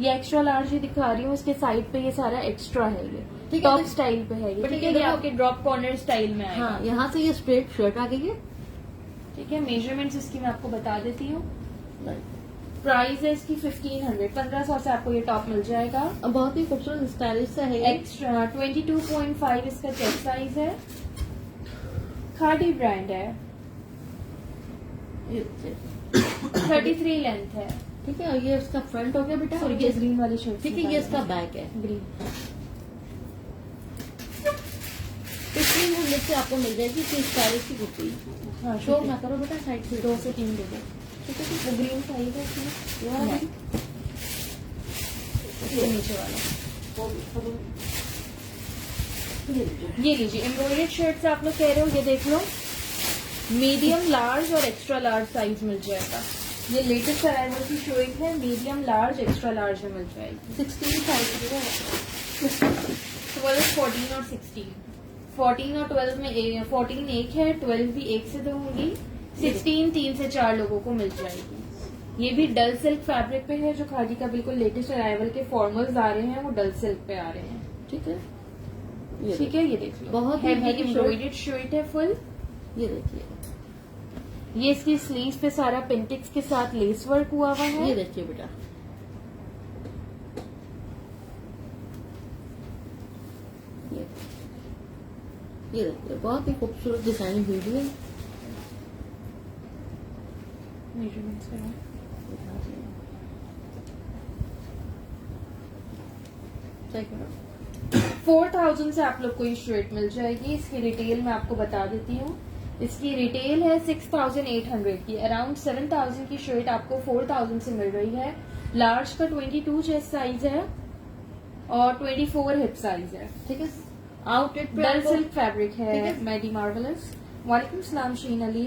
ये एक्स्ट्रा लार्ज ही दिखा रही हूँ, इसके साइड पे ये सारा एक्स्ट्रा है। ये ठीक है, टॉप स्टाइल पे है ये। बट ठीक ये है, ये देखो- आपके ड्रॉप कॉर्नर स्टाइल में आएगा। हाँ, यहाँ से ये स्ट्रेट शर्ट आ गई है। ठीक है, मेजरमेंट्स इसकी मैं आपको बता देती हूँ। प्राइस है इसकी 1500, 1500 से आपको ये टॉप मिल जाएगा। अब बहुत ही खूबसूरत स्टाइलिश सा है ये। एक्स्ट्रा 22.5 इसका चेस्ट साइज है, खादी ब्रांड है, ये देखिए, 33 लेंथ है। ठीक है। और ये उसका फ्रंट हो गया बेटा, और और ये ग्रीन वाली शर्ट, ठीक है, ये इसका बैक है। ग्रीन। 1500 से आपको मिल जाएगी इतनी स्टाइलिश की कुर्ती। हाँ, शो ना करो बेटा, साइड से 2 से 3 दे दो। ठीक है। वो ग्रीन साइज है इसमें, ये वाला नहीं। ये नीचे वाला, ये देखिए। ये लीजिए। एम्ब्रॉयडर्ड शर्ट से आप लोग कह रहे हो, ये देख लो, मीडियम लार्ज और एक्स्ट्रा लार्ज साइज मिल जाएगा। ये लेटेस्ट अराइवल की शर्ट है, मीडियम लार्ज एक्स्ट्रा लार्ज में मिल जाएगी। 16 साइज है। 12, 14 और 16, 14 और 12 में 14 एक है, 12 भी एक से दूंगी, 16 3 से 4 लोगों को मिल जाएगी। ये भी डल सिल्क फैब्रिक पे है, जो खादी का बिल्कुल लेटेस्ट अराइवल के फॉर्मल्स आ रहे हैं वो डल सिल्क पे आ रहे हैं। ठीक है। ठीक है, ये देख लो, बहुत ही हैवी heavy एम्ब्रॉयडर्ड शर्ट है फुल। ये देखिए, ये इसकी स्लीव पे सारा पिंटिक्स के साथ लेस वर्क हुआ हुआ ये है। देखिए बेटा, ये देखिए, बहुत ही खूबसूरत डिजाइनिंग हुई हुई है। मेजरमेंट्स पे है। 4000 से आप लोग को ये शर्ट मिल जाएगी। इसकी रिटेल मैं आपको बता देती हूँ। इसकी रिटेल है 6800 की। अराउंड 7000 की शर्ट आपको 4000 से मिल रही है। लार्ज का 22 चेस्ट साइज है और 24 हिप साइज है। ठीक है। आउटलेट पे डल आपको सिल्क फैब्रिक ठीक है, है। मेडी मार्वलस। वालेकुम सलाम शीन अली।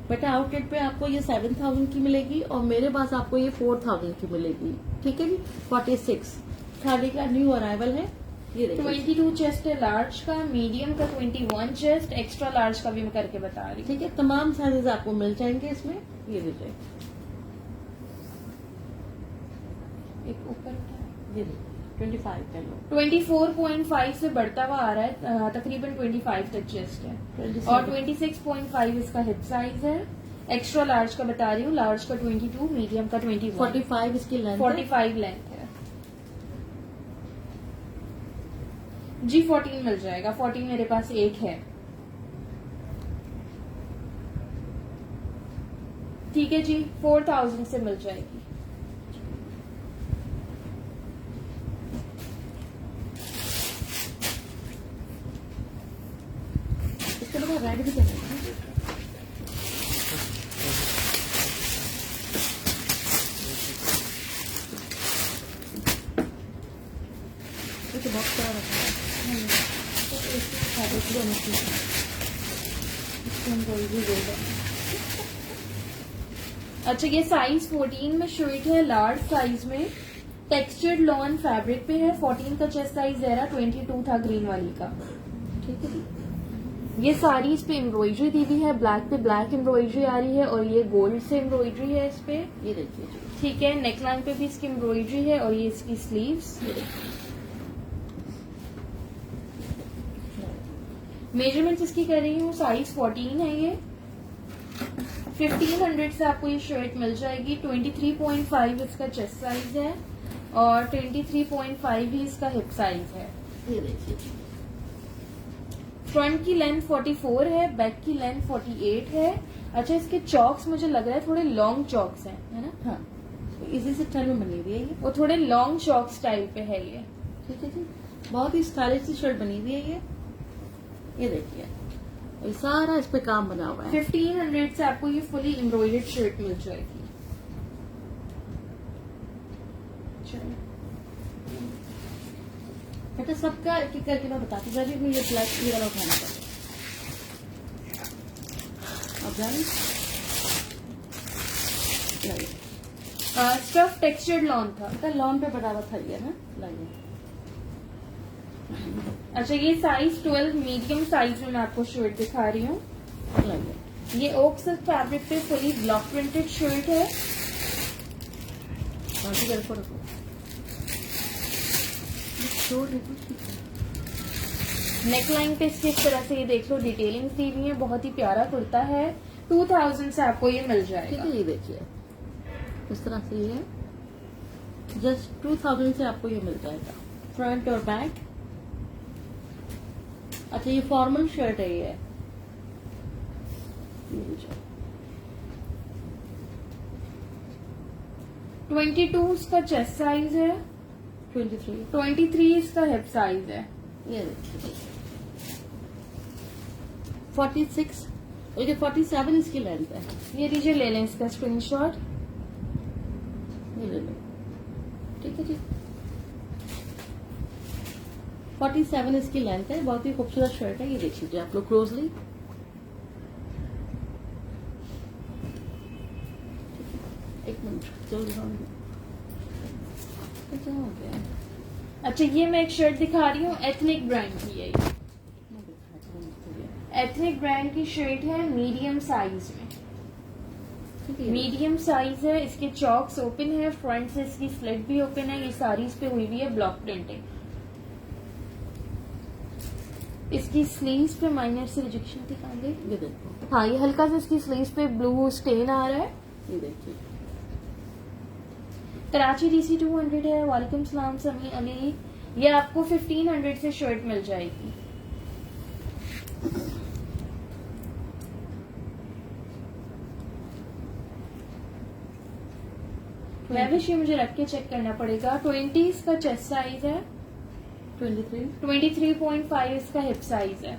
बेटा, आउटलेट पे आपको ये 7000 की मिलेगी और मेरे पास आपको ये 4000 की मिलेगी। ठीक है जी। 46 खादी का न्यू अराइवल है। ये देखिए, 22 चेस्ट है लार्ज का, मीडियम का 21 चेस्ट, एक्स्ट्रा लार्ज का भी मैं करके बता रही हूँ। ठीक है। तमाम साइजेस आपको मिल जाएंगे इसमें। ये देखिए, एक ऊपर क्या है? ये देखिए, 25 का लो। 24.5 से बढ़ता हुआ आ रहा है, तकरीबन 25 तक चेस्ट है 27 और 26.5 इसका हिप साइज है। एक्स्ट्रा लार्ज का बता रही हूँ, लार्ज का 22, मीडियम का 21, 45 इसकी लेंथ है। 45 लेंथ है जी। 14 मिल जाएगा, 14 मेरे पास एक है। ठीक है जी, 4000 से मिल जाएगी। इसके बाद रेड भी चलेगा। ये तो बहुत प्यारा रखा है। अच्छा, ये साइज 14 में शर्ट है, लार्ज साइज में, टेक्सचर्ड लॉन फैब्रिक पे है। 14 का चेस्ट साइज दे रहा, 22 था ग्रीन वाली का। ठीक है। ये साड़ी इस पे एम्ब्रॉयडरी दी हुई है, ब्लैक पे ब्लैक एम्ब्रॉयडरी आ रही है और ये गोल्ड से एम्ब्रॉयडरी है इस पे। ये देखिए जी, ठीक है, नेकलाइन पे भी इसकी एम्ब्रॉयडरी है और ये इसकी स्लीव्स। ये देखिए। मेजरमेंट्स इसकी कर रही हूँ, साइज 14 है ये। 1500 से आपको ये शर्ट मिल जाएगी। 23.5 इसका चेस्ट साइज है और 23.5 ही इसका हिप साइज है। ये देखिए, फ्रंट की लेंथ 44 है, बैक की लेंथ 48 है। अच्छा, इसके चॉक्स मुझे लग रहा है थोड़े लॉन्ग चॉक्स हैं, है ना? हाँ, इसी से स्टाइल में बनी हुई है ये। वो थोड़े लॉन्ग चॉक स्टाइल पे है ये। ठीक है जी। बहुत ही स्टाइलिश सी शर्ट बनी हुई है ये देखिए, ये सारा इस पे काम बना हुआ है। 1500 से आपको ये फुली एम्ब्रॉयडर्ड शर्ट मिल जाएगी। चलो, बेटा सबका एक एक करके मैं बताती जा रही हूँ। ये ब्लैक ये वाला उठाना पड़ेगा। अब जाने स्टफ टेक्सचर्ड लॉन था। बेटा लॉन पे बराबर था ये ना, लाइए। अच्छा, ये साइज 12 मीडियम साइज में मैं आपको शर्ट दिखा रही हूँ। लाइए, ये ओक सिल्क फैब्रिक पे फुली ब्लॉक प्रिंटेड शर्ट है। बाकी घर को रखो, छोड़ देखो। नेकलाइन पे इसके इस तरह से ये देख लो डिटेलिंग दी हुई है, बहुत ही प्यारा कुर्ता है। 2000 से आपको ये मिल ठीक जाएगा। है, ये देखिए इस तरह से ये जस्ट 2000 से आपको ये मिल जाएगा, फ्रंट और बैक। अच्छा, ये फॉर्मल शर्ट है ये 22 इसका चेस्ट साइज है, 23। 23 इसका हिप साइज है। ये देखिए 46 और ये 47 इसकी लेंथ है। ये लीजिए, ले लें इसका स्क्रीनशॉट। ये ले लो, ठीक है जी। 47 इसकी लेंथ है, बहुत ही खूबसूरत शर्ट है। ये देख लीजिए आप लोग क्लोजली। एक मिनट जल्दी क्या हो गया? अच्छा, ये मैं एक शर्ट दिखा रही हूँ, एथनिक ब्रांड की है ये। एथनिक ब्रांड की शर्ट है, मीडियम साइज में। मीडियम साइज है, इसके चॉक्स ओपन है, फ्रंट से इसकी स्लिट भी ओपन है। ये सारी इस पे हुई हुई है ब्लॉक प्रिंटिंग। इसकी स्लीव्स पे माइनर से रिजेक्शन दिखाएंगे। ये देखो, हाँ, ये हल्का सा इसकी स्लीव्स पे ब्लू स्टेन आ रहा है। ये देखिए कराची DC 200 है। वालेकुम सलाम समी अली। ये आपको 1500 से शर्ट मिल जाएगी। वैविश ये मुझे रख के चेक करना पड़ेगा। 20 का चेस्ट साइज है, 23 23.5 इसका हिप साइज है।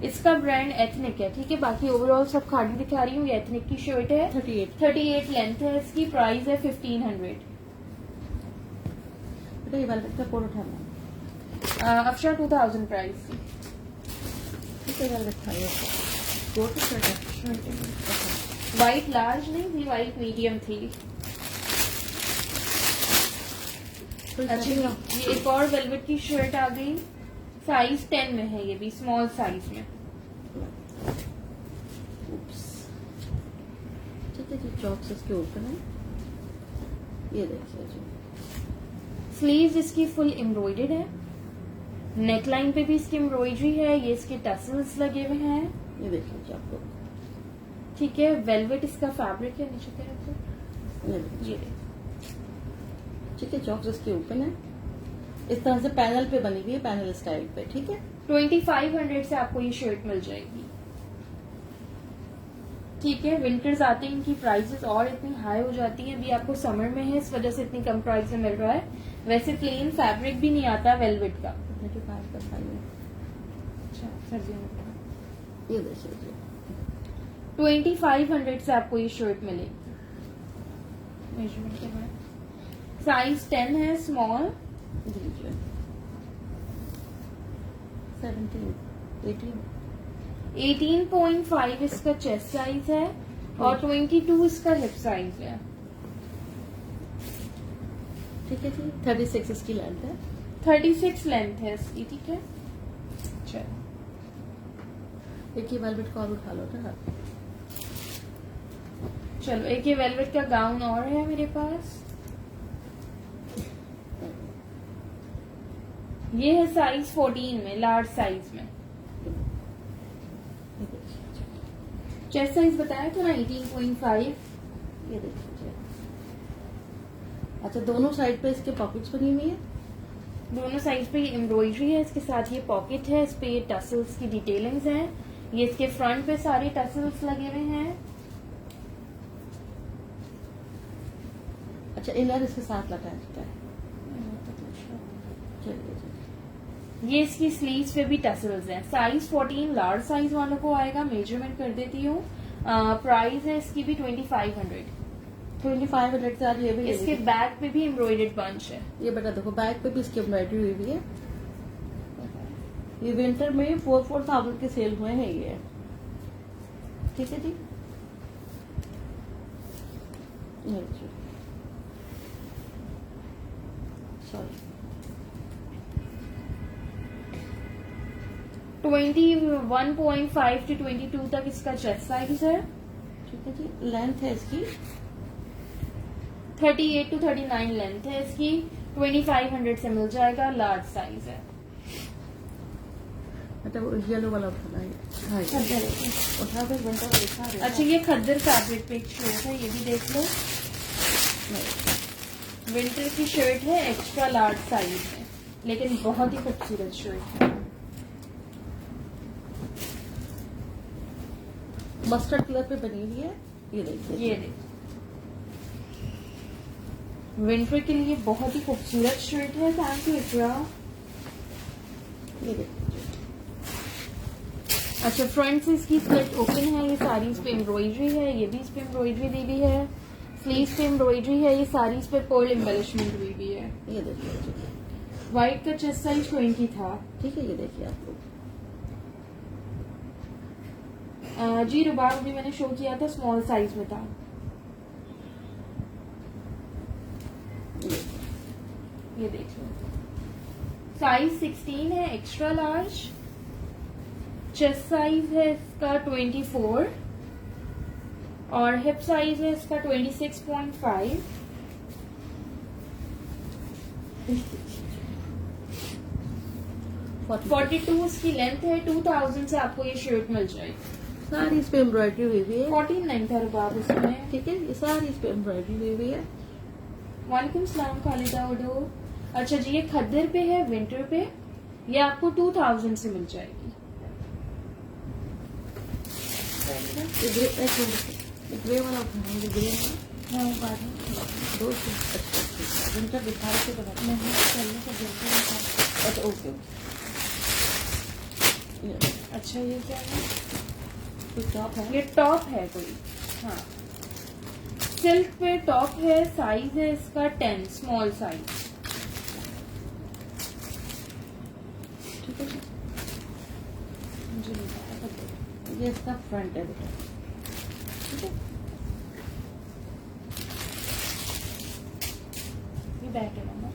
इसका ब्रांड एथनिक है, ठीक है। बाकी ओवरऑल सब खादी दिखा रही हूँ। ये एथनिक की शर्ट है, 38 लेंथ है इसकी। प्राइस है 1500। बेटा ये वाला का कोड उठाना, अफशा 2000 प्राइस थी। ठीक है वाला दिखाइए कोड शर्ट है। वाइट लार्ज नहीं थी, वाइट मीडियम थी। अच्छा, ये एक और वेलवेट की शर्ट आ गई, साइज 10 में है। ये भी स्मॉल साइज में। ठीक है जी, चॉक्स इसके ओपन है। ये देखिए जी, स्लीव्स इसकी फुल एम्ब्रॉयडर्ड है। नेकलाइन पे भी इसकी एम्ब्रॉयडरी है। ये इसके टसल्स लगे हुए हैं, ये देख लीजिए आप लोग। ठीक है। वेलवेट इसका फैब्रिक है, नीचे की तरफ। ये देखिए, ये ठीक है, चॉक्स इसके ओपन है। इस तरह से पैनल पे बनी हुई है, पैनल स्टाइल पे, ठीक है। 2500 से आपको ये शर्ट मिल जाएगी, ठीक है। विंटर्स आते हैं, इनकी प्राइसेस और इतनी हाई हो जाती है। अभी आपको समर में है, इस वजह से इतनी कम प्राइस में मिल रहा है। वैसे प्लेन फैब्रिक भी नहीं आता वेलवेट का। 35 का फाइव है। अच्छा, सर्दियों में। ये देखिए 2500 से आपको ये शर्ट मिलेगी। मेजरमेंट के बाद साइज 10 है, स्मॉल। लीजिए 17 18 18.5 इसका चेस्ट साइज है और 22 इसका हिप साइज है। ठीक है जी, 36 इसकी लेंथ है। 36 लेंथ है इसकी, ठीक है। चलो, एक ही वेलवेट का और उठा लो ना। चलो एक ये वेलवेट का गाउन और है मेरे पास। ये है साइज 14 में, लार्ज साइज में। चेस्ट साइज बताया था ना 18.5। ये देखिए, अच्छा दोनों साइड पे इसके पॉकेट्स बनी हुई है। दोनों साइड पे ये एम्ब्रॉयडरी है, इसके साथ ये पॉकेट है, इस पे ये टसल्स की डिटेलिंग्स हैं। ये इसके फ्रंट पे सारे टसल्स लगे हुए हैं। अच्छा, इनर इसके साथ लगा है। चलिए जी, ये इसकी स्लीव्स पे भी टसल्स हैं। साइज 14 लार्ज साइज वालों को आएगा। मेजरमेंट कर देती हूँ। प्राइस है इसकी भी 2500। 2500 से आज ये भी इसके बैक पे भी एम्ब्रॉयडर्ड बंच है। ये बेटा देखो, बैक पे भी इसकी एम्ब्रॉयडरी हुई हुई है। ये विंटर में 4,000 के सेल हुए हैं ये, ठीक है जी। सॉरी 21.5 to 22 तक इसका चेस्ट साइज है। ठीक है जी, लेंथ है इसकी 38 to 39 लेंथ है इसकी। 2500 से मिल जाएगा, लार्ज साइज है। मतलब वो येलो वाला उठाना है। हाँ ये खद्दर है। उठा फिर बनता हुआ दिखा रहे हो। अच्छा ये खद्दर फैब्रिक पे एक शर्ट है, ये भी देख लो। विंटर की शर्ट है, एक्स्ट्रा लार्ज साइज है, लेकिन बहुत ही खूबसूरत शर्ट है। मस्टर्ड कलर पे बनी हुई है, ये देखिए। ये देखो, विंटर के लिए बहुत ही खूबसूरत शर्ट है। थैंक यू इकरा। ये देखिए। अच्छा फ्रंट से इसकी स्लिट ओपन है, ये सारी इस पे एम्ब्रॉयडरी है, ये भी इस पे एम्ब्रॉयडरी दी हुई है, स्लीव्स पे एम्ब्रॉयडरी है, ये सारी इस पे पर्ल एम्बेलिशमेंट हुई हुई है। ये देखिए। व्हाइट का चेस्ट साइज 20 था। ठीक है, ये देखिए आप लोग। जी रुबाब भी मैंने शो किया था, स्मॉल साइज में था। ये देख लो, साइज 16 है, एक्स्ट्रा लार्ज। चेस्ट साइज है इसका 24 और हिप साइज है इसका 26.5। 42 इसकी लेंथ है। 2000 से आपको ये शर्ट मिल जाएगी। सारी इस पे एम्ब्रॉयडरी हुई हुई है। 49 था रुबाब उसमें। ठीक है, ये सारी इस पे एम्ब्रॉयडरी हुई हुई है। वालेकुम सलाम खालिदा उडो। अच्छा जी ये खद्दर पे है, विंटर पे, ये आपको 2000 से मिल जाएगी। ये ग्रे वाला उठाना है, ग्रे वाला। हाँ बाद में दो विंटर दिखा रहे थे तो नहीं चलने का बिल्कुल नहीं था। अच्छा ओके। अच्छा ये क्या है? कोई टॉप है? ये टॉप है कोई। हाँ सिल्क पे टॉप है, साइज है इसका 10, स्मॉल साइज। ठीक है, मुझे नहीं पता था। ये इसका फ्रंट है बेटा। ठीक है, ये बैक है मामा,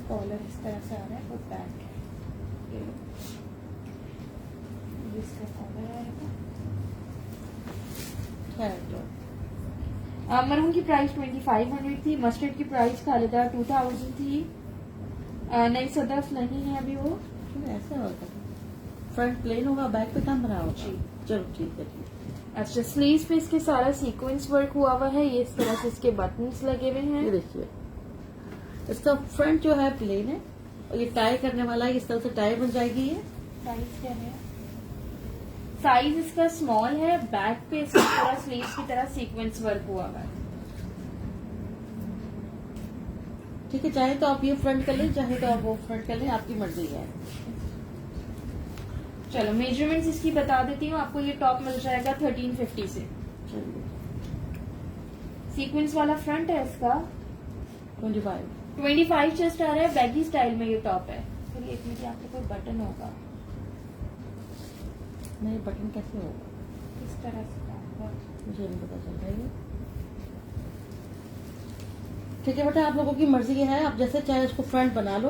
कॉलर इस तरह से आ रहा है और बैक है। ये लो, ये इसका कॉलर आएगा। मरून की प्राइस 2500 थी, मस्टर्ड की प्राइस खालिदा 2000 थी। नहीं सदफ नहीं है अभी वो। ऐसा होता है, फ्रंट प्लेन होगा, बैक पे काम बना होगा। जी। चलो ठीक है। अच्छा स्लीव्स पे इसके सारा सीक्वेंस वर्क हुआ हुआ है, ये इस तरह से इसके बटन्स लगे हुए ये हैं। देखिए, इसका फ्रंट जो है प्लेन है और ये टाई करने वाला है, इस तरह से टाई बन जाएगी। ये साइज क्या है? साइज इसका स्मॉल है, बैक पे इसकी पूरा स्लीव्स की तरह सीक्वेंस वर्क हुआ हुआ है। ठीक है, चाहे तो आप ये फ्रंट कर लें, चाहे तो आप वो फ्रंट कर लें, आपकी मर्जी है। चलो मेजरमेंट्स इसकी बता देती हूँ आपको। ये टॉप मिल जाएगा 1350 से। चलिए, सीक्वेंस वाला फ्रंट है इसका, 25 चेस्ट आ रहा है, बैगी स्टाइल में ये टॉप है। चलिए इसमें कि आपको कोई बटन होगा, नहीं बटन कैसे होगा इस तरह से होगा। मुझे नहीं पता चल रहा है। ठीक है बेटा, आप लोगों की मर्जी है, आप जैसे चाहे उसको फ्रंट बना लो।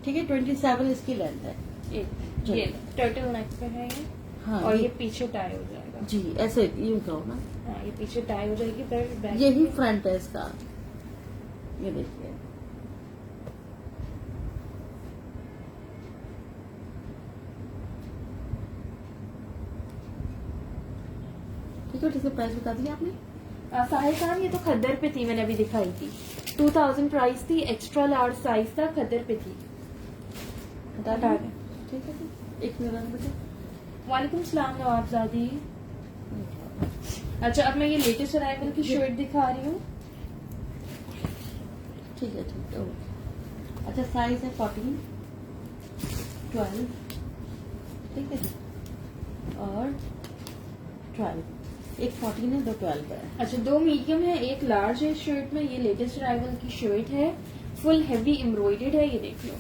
ठीक है, 27 इसकी लेंथ है। ये टर्टल नेक पे है ये। हाँ, और ये पीछे टाई हो जाएगा। जी ऐसे यूं कहो ना। हाँ ये पीछे टाई हो जाएगी, फिर बैक यही फ्रंट है इसका। ये देखिए, ठीक है। इसका प्राइस बता दिया आपने? साहिल खान ये तो खद्दर पे थी, मैंने अभी दिखाई थी। 2000 प्राइस थी, एक्स्ट्रा लार्ज साइज था, खद्दर पे थी। हटा हटा दें? दें। ठीक है, एक मिनट बेटा। वालेकुम सलाम नवाबजादी। अच्छा अब मैं ये लेटेस्ट अराइवल की शर्ट दिखा रही हूँ। ठीक है, ठीक है। अच्छा साइज है 14, 12, ठीक है जी, और 12। एक 14 है, दो 12 है। अच्छा दो मीडियम है, एक लार्ज है इस शर्ट में। ये लेटेस्ट अराइवल की शर्ट है, फुल हेवी एम्ब्रॉयडर्ड है, ये देख लो।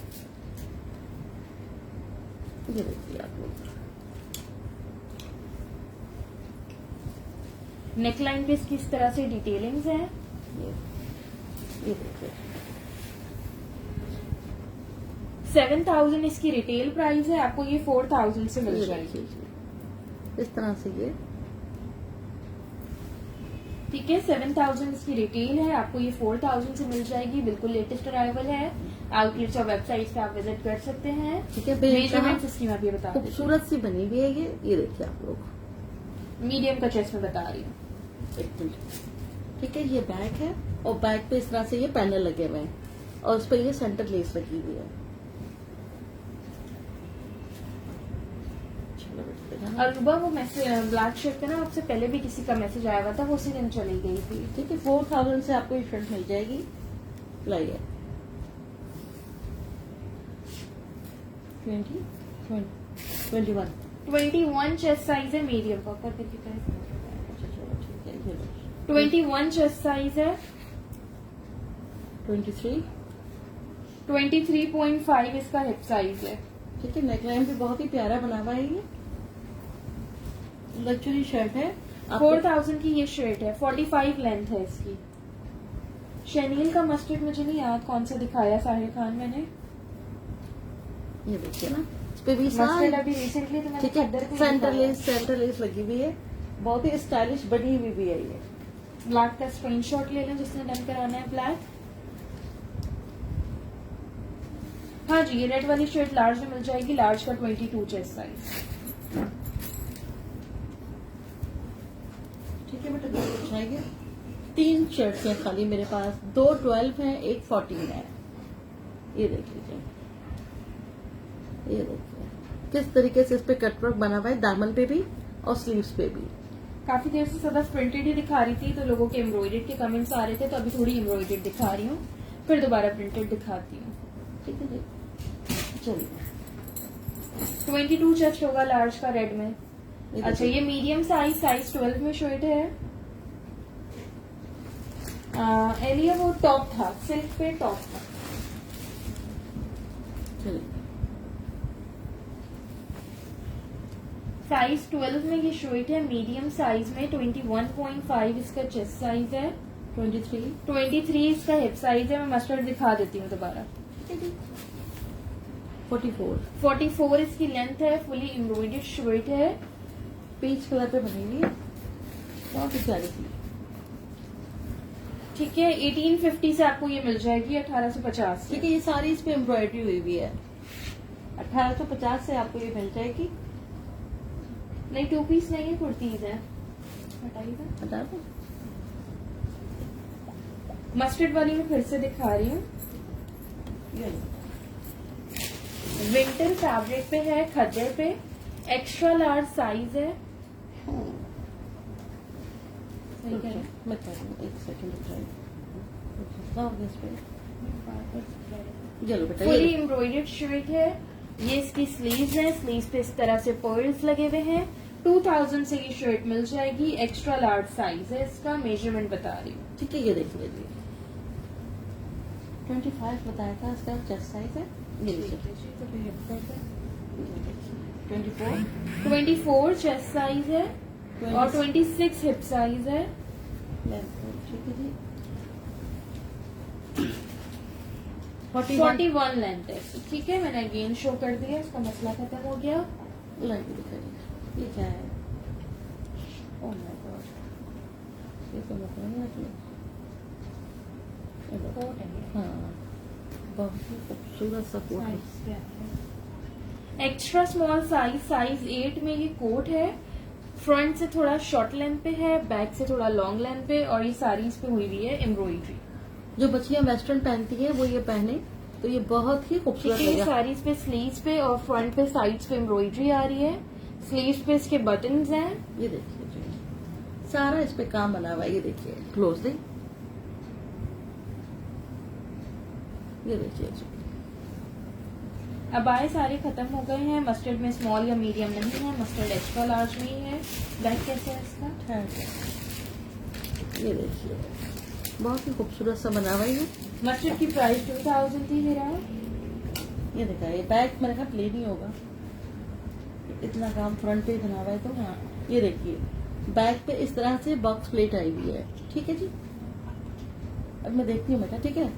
ये देखिए आप लोग, नेकलाइन पे इसकी इस तरह से डिटेलिंग्स हैं। ये देखिए 7000 इसकी रिटेल प्राइस है, आपको ये 4000 से मिल ये जाएगी। देखिए, इस तरह से ये ठीक है, 7000 इसकी रिटेल है, आपको ये 4000 से मिल जाएगी। बिल्कुल लेटेस्ट अराइवल है। आउटलेट्स और वेबसाइट्स पे आप विजिट कर सकते हैं। ठीक है, मेजरमेंट स्कीम आप ये बता दीजिए। खूबसूरत सी बनी हुई है ये देखिए आप लोग। मीडियम का चेस्ट में बता रही हूँ। एकदम ठीक है, ये बैक है और बैक पे इस तरह से ये पैनल लगे हुए हैं और उस पर ये सेंटर लेस लगी हुई है। चलो बेटा दिखाना। अरुबा वो मैसेज ब्लैक शर्ट पे ना आपसे पहले भी किसी का मैसेज आया हुआ था, वो उसी दिन चली गई थी। ठीक है, 4000 से आपको ये शर्ट मिल जाएगी। लाइए 21 21 चेस्ट साइज है, मीडियम का करके अच्छा चलो ठीक है, ये लो। 21 चेस्ट साइज है। 23 23.5 इसका हिप साइज है। ठीक है, नेकलाइन भी बहुत ही प्यारा बना हुआ है। ये लग्जरी शर्ट है। आपको 4000 की ये शर्ट है, 45 लेंथ है इसकी। शनील का मस्टर्ड मुझे नहीं याद कौन सा दिखाया साहिर खान मैंने। ये देखिए ना, इस पे भी मस्टर्ड अभी रिसेंटली तो मैंने ठीक है, खद्दर को ही सेंटर लेस लगी हुई है, बहुत ही स्टाइलिश बनी हुई भी है ये। ब्लैक का स्क्रीनशॉट ले लें जिसने डन कराना है ब्लैक। हाँ जी, ये रेड वाली शर्ट लार्ज में मिल जाएगी, लार्ज का 22 चेस्ट साइज। ठीक है बेटा, दो दिखाएंगे। 3 शर्ट्स हैं खाली मेरे पास, 2 12 हैं, एक 14 है। ये देख लीजिए, ये देखिए किस तरीके से इस पे कटवर्क बना हुआ है, दामन पे भी और स्लीव्स पे भी। काफी देर से सदा प्रिंटेड ही दिखा रही थी तो लोगों के एम्ब्रॉयडेड के कमेंट्स आ रहे थे, तो अभी थोड़ी एम्ब्रॉयडेड दिखा रही हूँ, फिर दोबारा प्रिंटेड दिखाती हूँ। ठीक है जी, चलिए 22 चेस्ट होगा लार्ज का रेड में। ये अच्छा, देखिए। ये मीडियम साइज 12 में शर्ट है। एलिया वो टॉप था, सिल्क पे टॉप था। चलिए साइज 12 में ये शर्ट है, मीडियम साइज में 21.5 इसका चेस्ट साइज है। 23 इसका हिप साइज है। मैं मस्टर्ड दिखा देती हूँ दोबारा। 44 इसकी लेंथ है, फुली एम्ब्रॉयडर्ड शर्ट है। पीच कलर पे बनी हुई है, बहुत ही प्यारी सी। ठीक है, 1850 से आपको ये मिल जाएगी 1850 से। ठीक है, ये सारी इस पे एम्ब्रॉयडरी हुई हुई है। 1850 से आपको ये मिल जाएगी। नहीं, 2 पीस नहीं है, कुर्तीज है। हटाइएगा। बता दो, मस्टर्ड वाली मैं फिर से दिखा रही हूँ। ये लो। विंटर फैब्रिक पे है, खद्दर पे, एक्स्ट्रा लार्ज साइज है। सही कह रहे हैं? मैं कर रही हूँ, एक सेकंड रुक जाइए। चलो बेटा, फुली ये एम्ब्रॉयडर्ड शर्ट है। ये इसकी स्लीव्स है, स्लीव्स पे इस तरह से पर्ल्स लगे हुए हैं। 2000 से ये शर्ट मिल जाएगी, एक्स्ट्रा लार्ज साइज है इसका। मेजरमेंट बता रही हूँ। ठीक है, ये देख लीजिए। 25 बताया था इसका चेस्ट साइज है। ये लीजिए 24 चेस्ट साइज है और 26 हिप साइज है। ठीक है जी, 41 लेंथ है। ठीक है, मैंने अगेन शो कर दिया, इसका मसला खत्म हो गया। लाइट दिखाइए, ये क्या है? ओह माय गॉड, ये तो बताइए आपने। कोट है ये। हाँ, बहुत ही खूबसूरत सा कोट है। एक्स्ट्रा स्मॉल साइज 8 में ये कोट है। फ्रंट से थोड़ा शॉर्ट लेंथ पे है, बैक से थोड़ा लॉन्ग लेंथ पे, और ये सारी इस पे हुई हुई है एम्ब्रॉयडरी। जो बच्चियां वेस्टर्न पहनती हैं वो ये पहने तो ये बहुत ही खूबसूरत ठीक है, ये लगेगा। सारी इस पे स्लीव्स पे और फ्रंट पे साइड्स पे एम्ब्रॉयडरी आ रही है। स्लीव्स पे इसके बटन्स हैं। ये देखिए जी, सारा इस पे काम बना हुआ है। ये देखिए क्लोजली, ये देखिए जी। अब आए सारे खत्म हो गए हैं। मस्टर्ड में स्मॉल या मीडियम नहीं है, मस्टर्ड एक्स्ट्रा लार्ज में ही है। बैक कैसा है इसका? ये देखिए, बहुत ही खूबसूरत सा बना हुआ है ये। मस्टर्ड की प्राइस 2000 थी मेरा। ये देखा, ये बैक मेरे का प्लेन ही होगा, इतना काम फ्रंट पे ही बना हुआ है। तो हाँ, ये देखिए बैक पे इस तरह से बॉक्स प्लेट आई हुई है। ठीक है जी, अब मैं देखती हूँ बेटा। ठीक है,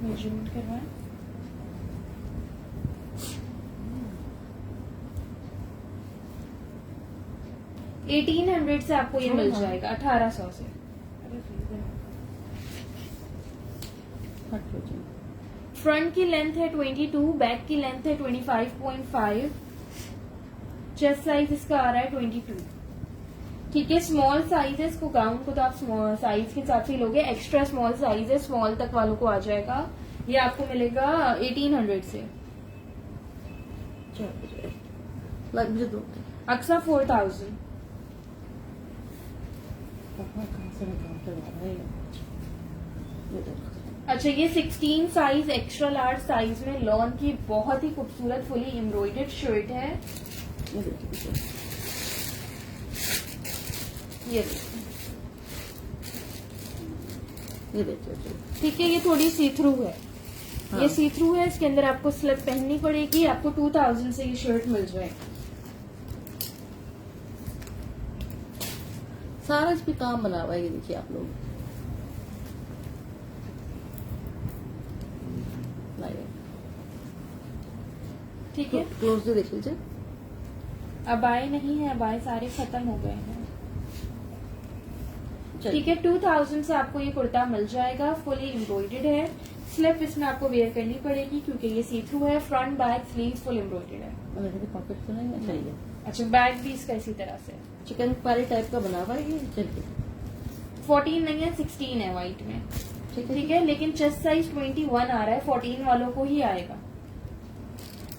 मेजरमेंट करवाएं। $1800 से आपको ये मिल हाँ। जाएगा, 1800 से। हट हो जाए। फ्रंट की लेंथ है 22, बैक की लेंथ है 25.5, चेस्ट साइज इसका आ रहा है 22। ठीक है, स्मॉल साइज है, इसको गाउन को तो आप स्मॉल साइज के हिसाब से ही लोगे। एक्स्ट्रा स्मॉल साइज है, स्मॉल तक वालों को आ जाएगा। ये आपको मिलेगा 1800 से। चलो लग मुझे दो। अक्सा 4000। कहाँ से निकाल कर ला रहा है ये देखो। अच्छा, ये 16 साइज एक्स्ट्रा लार्ज साइज में लॉन की बहुत ही खूबसूरत फुली एम्ब्रॉयडर्ड शर्ट है। ये देखिए ये देखिए, ये देखिए। ठीक है, ये थोड़ी सी थ्रू है। हाँ। ये सी थ्रू है, इसके अंदर आपको स्लिप पहननी पड़ेगी। आपको 2000 से ये शर्ट मिल जाएगी। सारा इस पे काम बना हुआ है, ये देखिए आप लोग। ठीक है, क्लोज से देख लीजिए। अबाए नहीं है, अबाए सारे खत्म हो गए हैं। चलिए। ठीक है, 2000 से आपको ये कुर्ता मिल जाएगा। फुली एम्ब्रॉयडर्ड है, स्लिप इसमें आपको वेयर करनी पड़ेगी क्योंकि ये सी थ्रू है। Front back sleeve full embroidered है। मेरे पॉकेट तो नहीं है। चलिए। अच्छा, बैक भी इसका इसी तरह से चिकन कारी टाइप का बना हुआ है ये। चलिए 14 नहीं है, 16 है व्हाइट में। ठीक है। ठीक है, लेकिन चेस्ट साइज 21 आ रहा है, 14 वालों को ही आएगा।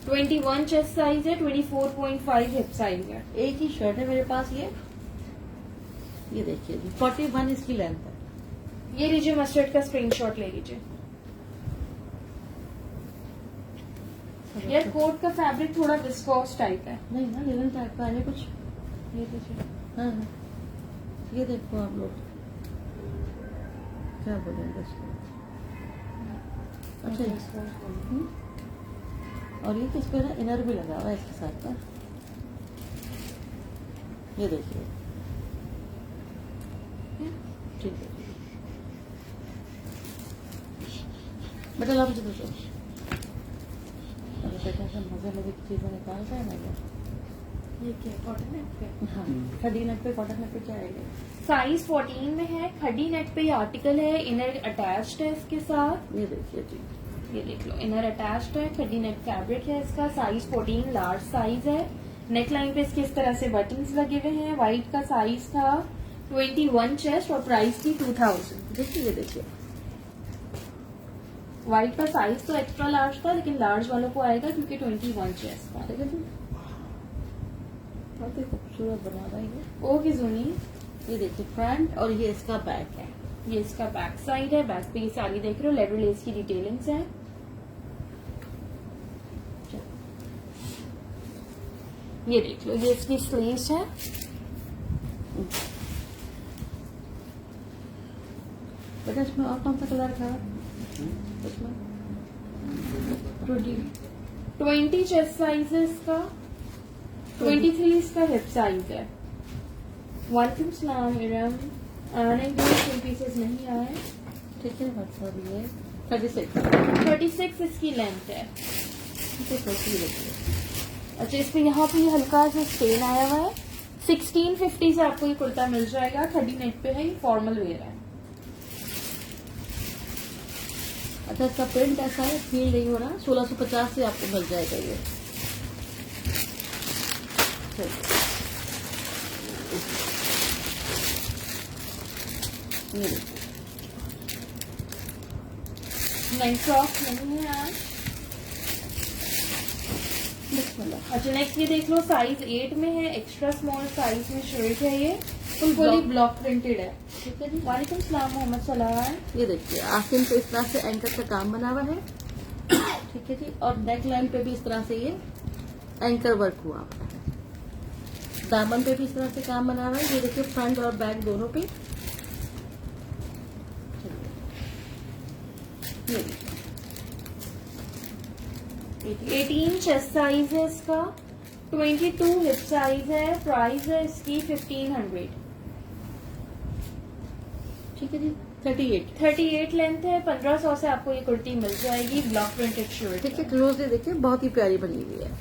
21 चेस्ट साइज है, 24.5 हिप साइज है। एक ही शर्ट है मेरे पास ये देखिए जी 41 इसकी लेंथ है। ये लीजिए, मस्टर्ड का स्क्रीनशॉट ले लीजिए। यार कोट का फैब्रिक थोड़ा विस्कोस टाइप है। नहीं ना लिनन टाइप का है कुछ। ये लीजिए। हाँ हाँ। ये देखो आप लोग क्या बोलेंगे इसको। अच्छा हम्म। और ये किस पे ना इनर भी लगा हुआ है इसके साथ का। ये देखिए ठीक है बेटा ला मुझे दो। अरे बेटा से मजे में चीजें निकालता है ना ये क्या कॉटन नेट पे? हाँ खड़ी नेट पे कॉटन नेट पे क्या आएगा। साइज 14 में है, खड़ी नेट पे ये आर्टिकल है। इनर अटैच्ड है इसके साथ। ये देखिए जी ये देख लो, इनर अटैच्ड है, खड़ी नेट फैब्रिक है इसका। साइज 14 लार्ज साइज है। नेक लाइन पे इसके इस तरह से बटन्स लगे हुए हैं। व्हाइट का साइज था 21 चेस्ट और प्राइस थी 2000। देखिए ये देखिए व्हाइट का साइज तो एक्स्ट्रा लार्ज था, लेकिन लार्ज वालों को आएगा क्योंकि 21 चेस्ट था। ठीक है जी बहुत ही खूबसूरत बना रहा है ये। ओके जूनी, ये देखिए फ्रंट और ये इसका बैक है। ये इसका बैक साइड है। बैक पे ये सारी देख रहे हो, लेडर लेस की डिटेलिंग्स है। ये देख लो, ये इसकी स्लीव्स है। बेटा इसमें और कौन सा कलर था इसमें 20 चेस्ट साइज है इसका। 23 इसका हिप साइज है। वालेकुम सलाम इरम। नहीं, 2 पीसेस नहीं आए। ठीक है मतलब ये 36 36 इसकी लेंथ है। ठीक है सोचिए देखिए अच्छा, इस पे यहाँ पे हल्का सा स्टेन आया हुआ है। 1650 से आपको ये कुर्ता मिल जाएगा। खड़ी नेट पे है, ये फॉर्मल वेयर है। अच्छा इसका प्रिंट ऐसा है फील नहीं हो रहा 1650 से आपको मिल जाएगा ये। ये देखिए नहीं, फ्रॉक नहीं है आज। बिस्मिल्लाह। अच्छा, नेक्स्ट ये देख लो, साइज 8 में है, एक्स्ट्रा स्मॉल साइज में शर्ट है। ये फुली ब्लॉक प्रिंटेड है। ठीक है जी वालेकुम सलाम मोहम्मद सलाम। ये देखिए आस्तीन पे इस तरह से एंकर का काम बना हुआ है। ठीक है जी और नेक लाइन पे भी इस तरह से ये एंकर वर्क हुआ हुआ है। दामन पे भी इस तरह से काम बना हुआ है। ये देखिए फ्रंट और बैक दोनों पे। ये देखिए 18 चेस्ट साइज है इसका। 22 हिप साइज है। प्राइस है इसकी 1500। ठीक है जी 38। 38 लेंथ है। 1500 से आपको ये कुर्ती मिल जाएगी। Block printed shirt. ठीक है क्लोज से देखिए बहुत ही प्यारी बनी हुई है।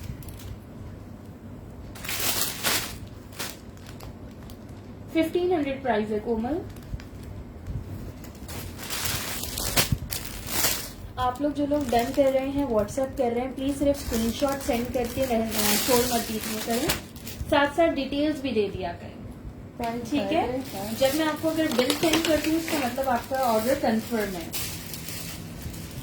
1500 प्राइस है कोमल। आप लोग जो लोग डन कर रहे हैं, व्हाट्सएप कर रहे हैं, प्लीज सिर्फ स्क्रीनशॉट सेंड करके छोड़ मत दीजिए करें, साथ साथ डिटेल्स भी दे दिया करें, ठीक है। जब मैं आपको अगर बिल सेंड करती हूँ उसका मतलब आपका ऑर्डर कंफर्म है।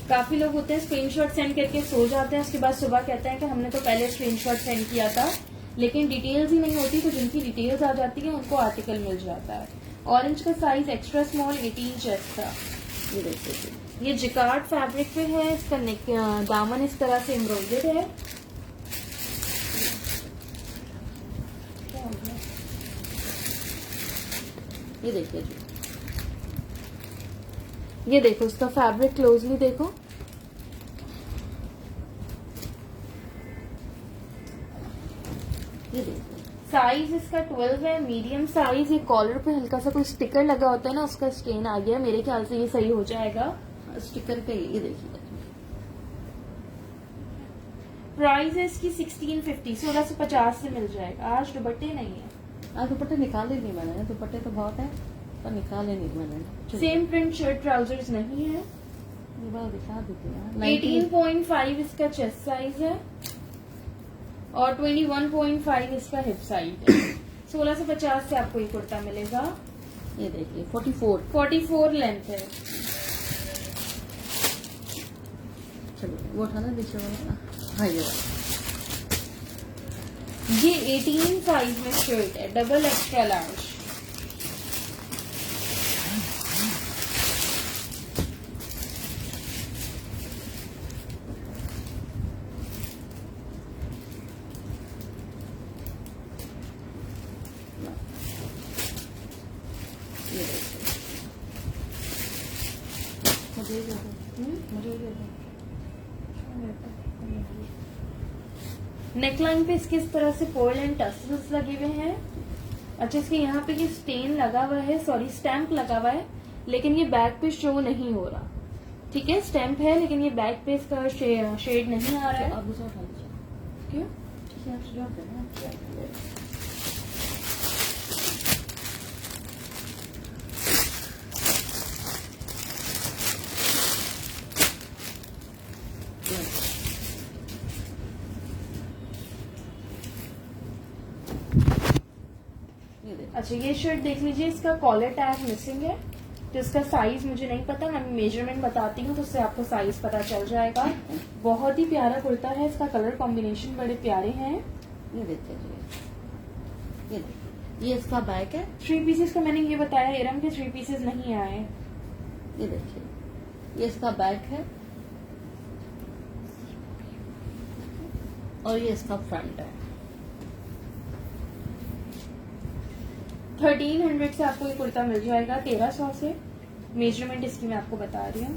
काफी लोग होते हैं स्क्रीनशॉट सेंड करके सो जाते हैं, उसके बाद सुबह कहते हैं कि हमने तो पहले स्क्रीनशॉट सेंड किया था, लेकिन डिटेल्स ही नहीं होती। तो जिनकी डिटेल्स आ जाती है उनको आर्टिकल मिल जाता है। ऑरेंज का साइज एक्स्ट्रा स्मॉल 18 चेस्ट था। ये देखिए, ये जिकार्ड फैब्रिक पे है, इसका नेक दामन इस तरह से एम्ब्रॉयडर्ड है। ये देखिए जी, ये देखो इसका फैब्रिक क्लोजली देखो, ये देखिए। साइज इसका 12 है, मीडियम साइज। ये कॉलर पे हल्का सा कोई स्टिकर लगा होता है ना, उसका स्टेन आ गया, मेरे ख्याल से ये सही हो जाएगा। स्टिकर पे ये देखिए। प्राइस है इसकी 1650, 1650 से मिल जाएगा। आज दुपट्टे नहीं है, आज दुपट्टे निकाले नहीं मैंने, दुपट्टे तो बहुत है पर निकाले नहीं मैंने। सेम प्रिंट शर्ट ट्राउजर्स नहीं है। ये बार दिखा देते हैं। 18.5 इसका चेस्ट साइज है और 21.5 इसका हिप साइज है। 1650 से आपको ये कुर्ता मिलेगा। ये देखिए 44 लेंथ है। चलिए वो उठाना नीचे वाला। हाँ ये वाला। ये 18 साइज में शर्ट है, डबल एक्स्ट्रा लार्ज। ये देखिए, मुझे ये दे दो, मुझे ये दे दो। नेकलाइन पे इसके इस तरह से पर्ल एंड टसल्स लगे हुए हैं। अच्छा, इसके यहाँ पे ये स्टेन लगा हुआ है, सॉरी स्टैंप लगा हुआ है, लेकिन ये बैक पे शो नहीं हो रहा। ठीक है, स्टैंप है लेकिन ये बैक पे इसका शेड नहीं आ रहा है। आप दूसरा उठा लीजिए। क्यों? ठीक है, आप जो करना है। अच्छा, ये शर्ट देख लीजिए, इसका कॉलर टैग मिसिंग है, तो इसका साइज मुझे नहीं पता, मैं मेजरमेंट बताती हूँ तो उससे आपको साइज पता चल जाएगा। बहुत ही प्यारा कुर्ता है, इसका कलर कॉम्बिनेशन बड़े प्यारे हैं। ये देखिए जी, ये देखिए, ये इसका बैक है। 3 पीसेस का मैंने ये बताया, इरम के 3 पीसेस नहीं आए। ये देखिए, ये इसका बैक है और ये इसका फ्रंट है। 1300 से आपको ये कुर्ता मिल जाएगा, 1300 से। मेजरमेंट इसकी मैं आपको बता रही हूँ।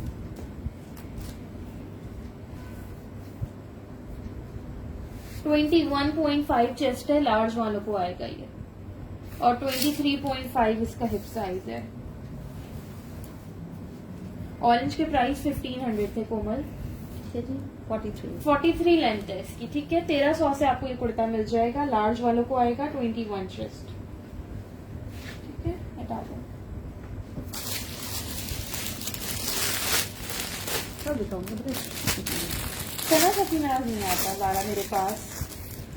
.5 चेस्ट है, लार्ज वालों को आएगा ये, और 23.5 इसका हिप साइज है। ऑरेंज के प्राइस 1500 थे कोमल। ठीक है जी, 43 लेंथ है इसकी। ठीक है, 1300 से आपको ये कुर्ता मिल जाएगा, लार्ज वालों को आएगा 21 चेस्ट। ठीक है, हटा दो। सब दिखाऊंगा चना सफी में आज नहीं आता बारा मेरे पास।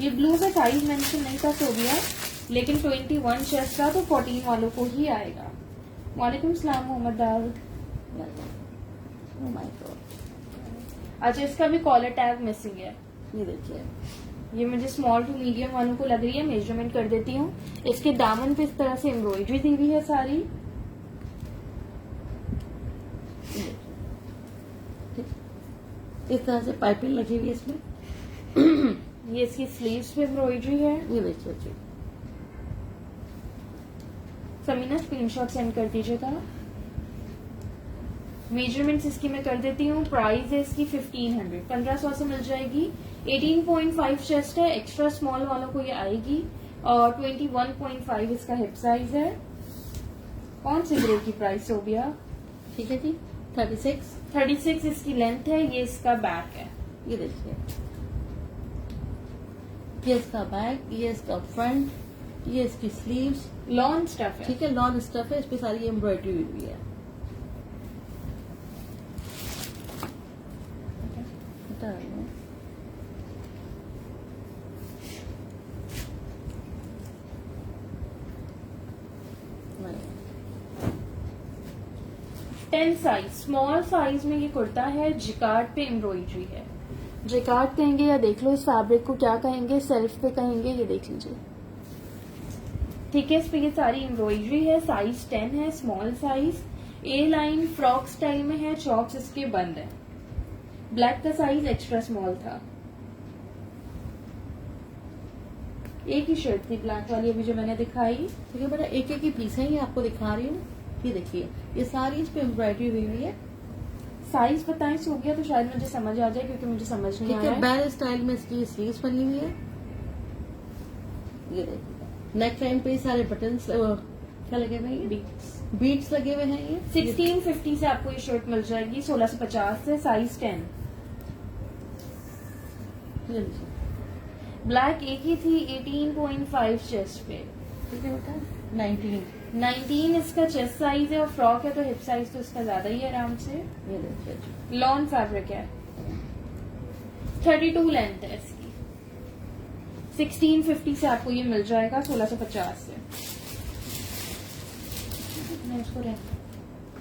ये ब्लू का साइज मेंशन नहीं था सोबिया, लेकिन 21 चेस्ट था तो 14 वालों को ही आएगा। वालेकुम सलाम Mohammad Daud. Oh my god. अच्छा, इसका भी कॉलर टैग मिसिंग है। ये देखिए, ये मुझे स्मॉल टू मीडियम वालों को लग रही है, मेजरमेंट कर देती हूँ। इसके दामन पे इस तरह से एम्ब्रॉयडरी दी हुई है सारी। इस तरह से पाइपिंग लगी हुई है इसमें। ये इसकी स्लीव्स पे एम्ब्रॉयडरी है। ये देखिए जी, समीना स्क्रीनशॉट सेंड कर दीजिएगा। मेजरमेंट्स इसकी मैं कर देती हूँ। प्राइस है इसकी 1500, 1500 से मिल जाएगी। 18.5 चेस्ट है, एक्स्ट्रा स्मॉल वालों को ये आएगी, और 21.5 इसका हिप साइज है। कौन से ग्रे की प्राइस हो गया? ठीक है जी, 36 इसकी लेंथ है। ये इसका बैक है। ये देखिए, ये इसका बैक, ये इसका फ्रंट, ये इसकी स्लीव्स। लॉन स्टफ है। ठीक है, लॉन स्टफ है, इस पे सारी एम्ब्रॉयडरी हुई है। 10 साइज, स्मॉल साइज में ये कुर्ता है, जिकार्ड पे एम्ब्रॉयडरी है। जिकार्ड कहेंगे या देख लो इस फैब्रिक को क्या कहेंगे, सेल्फ पे कहेंगे, ये देख लीजिए। ठीक है, इस पे ये सारी एम्ब्रॉयडरी है। साइज 10 है, स्मॉल साइज, ए लाइन फ्रॉक स्टाइल में है, चॉक्स इसके बंद है। ब्लैक का साइज एक्स्ट्रा स्मॉल था। एक ही शर्ट थी ब्लैक वाली अभी जो मैंने दिखाई। ठीक है बेटा, एक एक ही पीस है, ये आपको दिखा रही हूँ। ये देखिए, ये सारी इस पे एम्ब्रॉयडरी हुई हुई है। साइज बताएं सो गया तो शायद मुझे समझ आ जाए, क्योंकि मुझे समझ नहीं ठीक आ है, रहा है। बैल स्टाइल में इसकी स्लीव्स बनी हुई है। ये देखिए, नेक लाइन पे सारे बटन क्या लगे हुए हैं, बीट्स लगे हुए हैं। ये 1650 से आपको ये शर्ट मिल जाएगी, 1650 से, साइज 10। ये लीजिए। ब्लैक एक ही थी, 18.5 चेस्ट पे। ठीक है बेटा, 19 इसका चेस्ट साइज है, और फ्रॉक है तो हिप साइज तो इसका ज्यादा ही है आराम से। ये देखिए। लॉन फैब्रिक है, 32 लेंथ है इसकी। 1650 से आपको ये मिल जाएगा, 1650 से। मैं उसको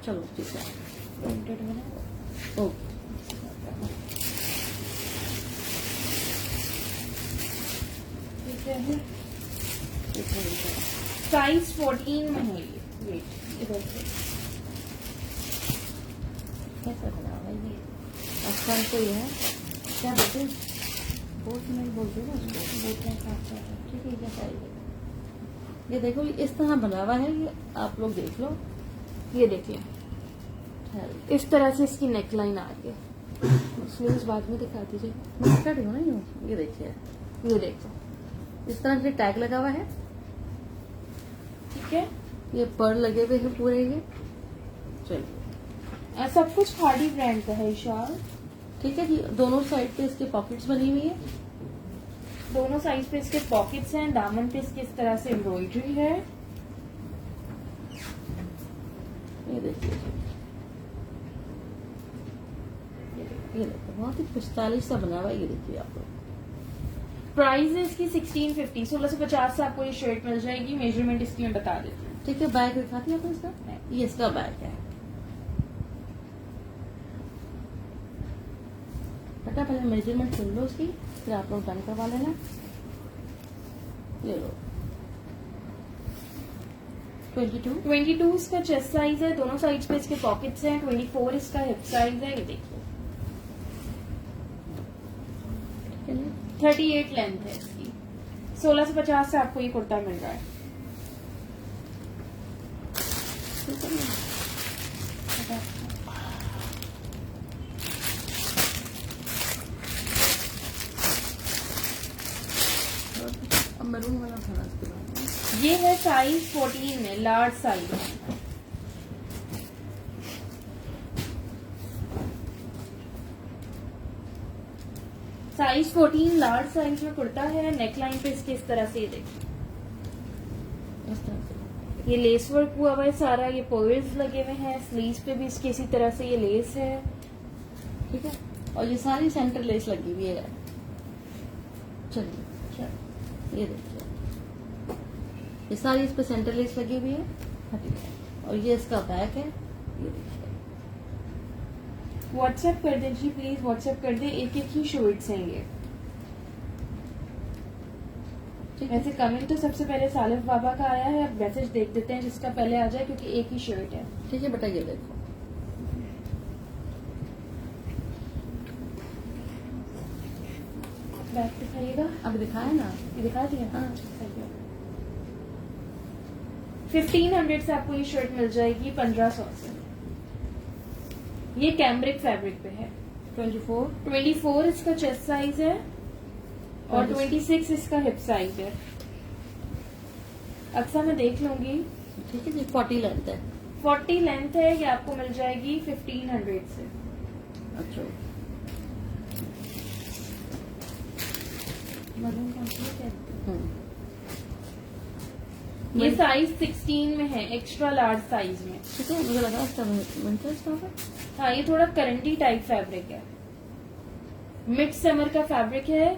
चलो ठीक है, प्रिंटेड में ना, ओके। ठीक है। एक मिनट। साइज 14 में है ये। वेट, इधर से कैसा बना हुआ है ये? आसान तो ये है, क्या बोलते हैं, बोट में बोलते हैं ना उसको, बोलते हैं साफ साफ। ठीक है। ये कैसा है ये देखो, ये इस तरह बना हुआ है, ये आप लोग देख लो। ये देखिए, इस तरह से इसकी नेकलाइन आ रही है। स्लीव्स बाद में दिखा दीजिए। मैं दिखा रही हूँ ना ये देखिए, ये देखो, इस तरह से टैग लगा हुआ है। ठीक है। ये पर्ल लगे हुए हैं पूरे ये। चलिए, सब कुछ खादी ब्रांड का है शाल। ठीक है जी। दोनों साइड पे इसके पॉकेट्स बनी हुई है। दोनों साइज पे इसके पॉकेट्स हैं, दामन पे इसके इस तरह से एम्ब्रॉयडरी है। ये देखिए, ये देखो, बहुत ही स्टाइलिश सा बना हुआ है। ये देखिए आप लोग, प्राइस है इसकी 1650, 1650 से आपको ये शर्ट मिल जाएगी। मेजरमेंट इसकी मैं बता देती हूँ। ठीक है। बैग दिखाती है आपको इसका, ये इसका बैग है बेटा। पहले मेजरमेंट सुन लो उसकी, फिर आप लोग डन करवा लेना। ये लो, 22 इसका चेस्ट साइज है, दोनों साइड पे इसके पॉकेट्स हैं। 24 इसका हिप साइज है, ये देखो। 38 लेंथ है इसकी। 1650 से आपको ये कुर्ता मिल रहा है। अब मैरून वाला खाना इसके बाद। ये है साइज 14 में, large size. Size 14 large size में कुर्ता है। नेकलाइन पे इसके इस तरह से ये देखिए, इस तरह से ये लेस वर्क हुआ हुआ है सारा। ये पर्ल्स लगे हुए हैं। स्लीव्स पे भी इसके इसी तरह से ये लेस है। ठीक है। और ये सारी सेंटर लेस लगी हुई है। चलिए, ये देखिए, ये सारी इस पे सेंटर लेस लगी हुई है। और ये इसका बैक है। ये देखिए, व्हाट्सएप कर दे जी प्लीज, व्हाट्सएप कर दे। एक एक ही शर्ट्स हैं ये। ठीक है। वैसे कमेंट तो सबसे पहले सालिफ बाबा का आया है। अब मैसेज देख देते हैं जिसका पहले आ जाए, क्योंकि एक ही शर्ट है। ठीक है बेटा, ये देखो, बैक दिखाइएगा। अब दिखाया ना। ये दिखा दिया। हाँ। 1500 से आपको ये शर्ट मिल जाएगी, 1500 से। ये कैम्ब्रिक फैब्रिक पे है। 24 इसका चेस्ट साइज है, और 26 इसका हिप साइज है। अच्छा मैं देख लूंगी। ठीक है जी। 40 लेंथ है। 40 लेंथ है, ये आपको मिल जाएगी 1500 से। अच्छा, ये साइज 16 में है, एक्स्ट्रा लार्ज साइज में। ठीक है। मुझे लगा इसका विंटर स्टॉक है। हाँ, ये थोड़ा करंटी टाइप फैब्रिक है। मिड समर का फैब्रिक है।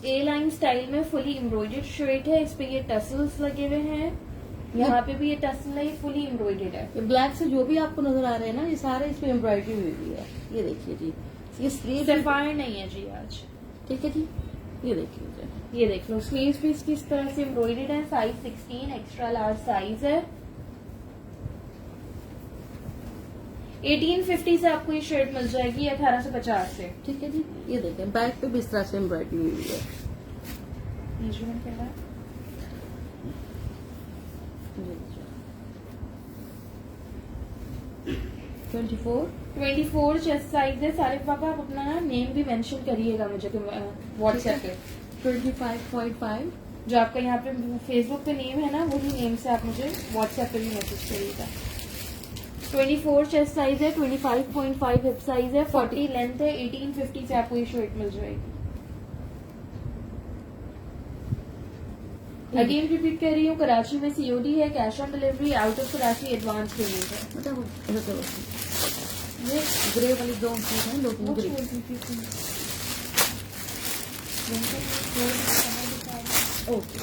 ए लाइन स्टाइल में फुली एम्ब्रॉयडर्ड शर्ट है। इस पे ये टसल्स लगे हुए हैं। यहाँ पे भी ये टसल है, फुली एम्ब्रॉयडेड है। ये ब्लैक से जो भी आपको नजर आ रहे हैं ना, ये सारे इसमें एम्ब्रॉयडरी हुई हुई है। ये देखिए जी, ये स्लीव सफायर नहीं है जी आज। ठीक है जी, ये देखिए जी, ये देख लो, स्लीव्स भी इसकी इस तरह से एम्ब्रॉयडेड है। साइज 16 एक्स्ट्रा लार्ज साइज है। 1850 से आपको ये शर्ट मिल जाएगी 1850 से। ठीक है जी। ये देखें बैक पे भी इस तरह से एम्ब्रॉयडरी हुई हुई है। मेजरमेंट क्या है? 24 चेस्ट साइज है। सारिफा का आप अपना ना नेम भी मेंशन करिएगा मुझे व्हाट्सएप पे। 25.5 जो आपका यहाँ पे फेसबुक पे नेम है ना, वही नेम से आप मुझे व्हाट्सएप पे भी मैसेज करिएगा। 24 चेस्ट साइज है, 25.5 हिप साइज है, 40 लेंथ है। 1850 से आपको ये शर्ट मिल जाएगी। अगेन रिपीट कर रही हूँ, कराची में सीओडी है, cash on delivery, out of Karachi advance payment है। मतलब ये ग्रे वाली दो चीज है, लोग ग्रे। ओके,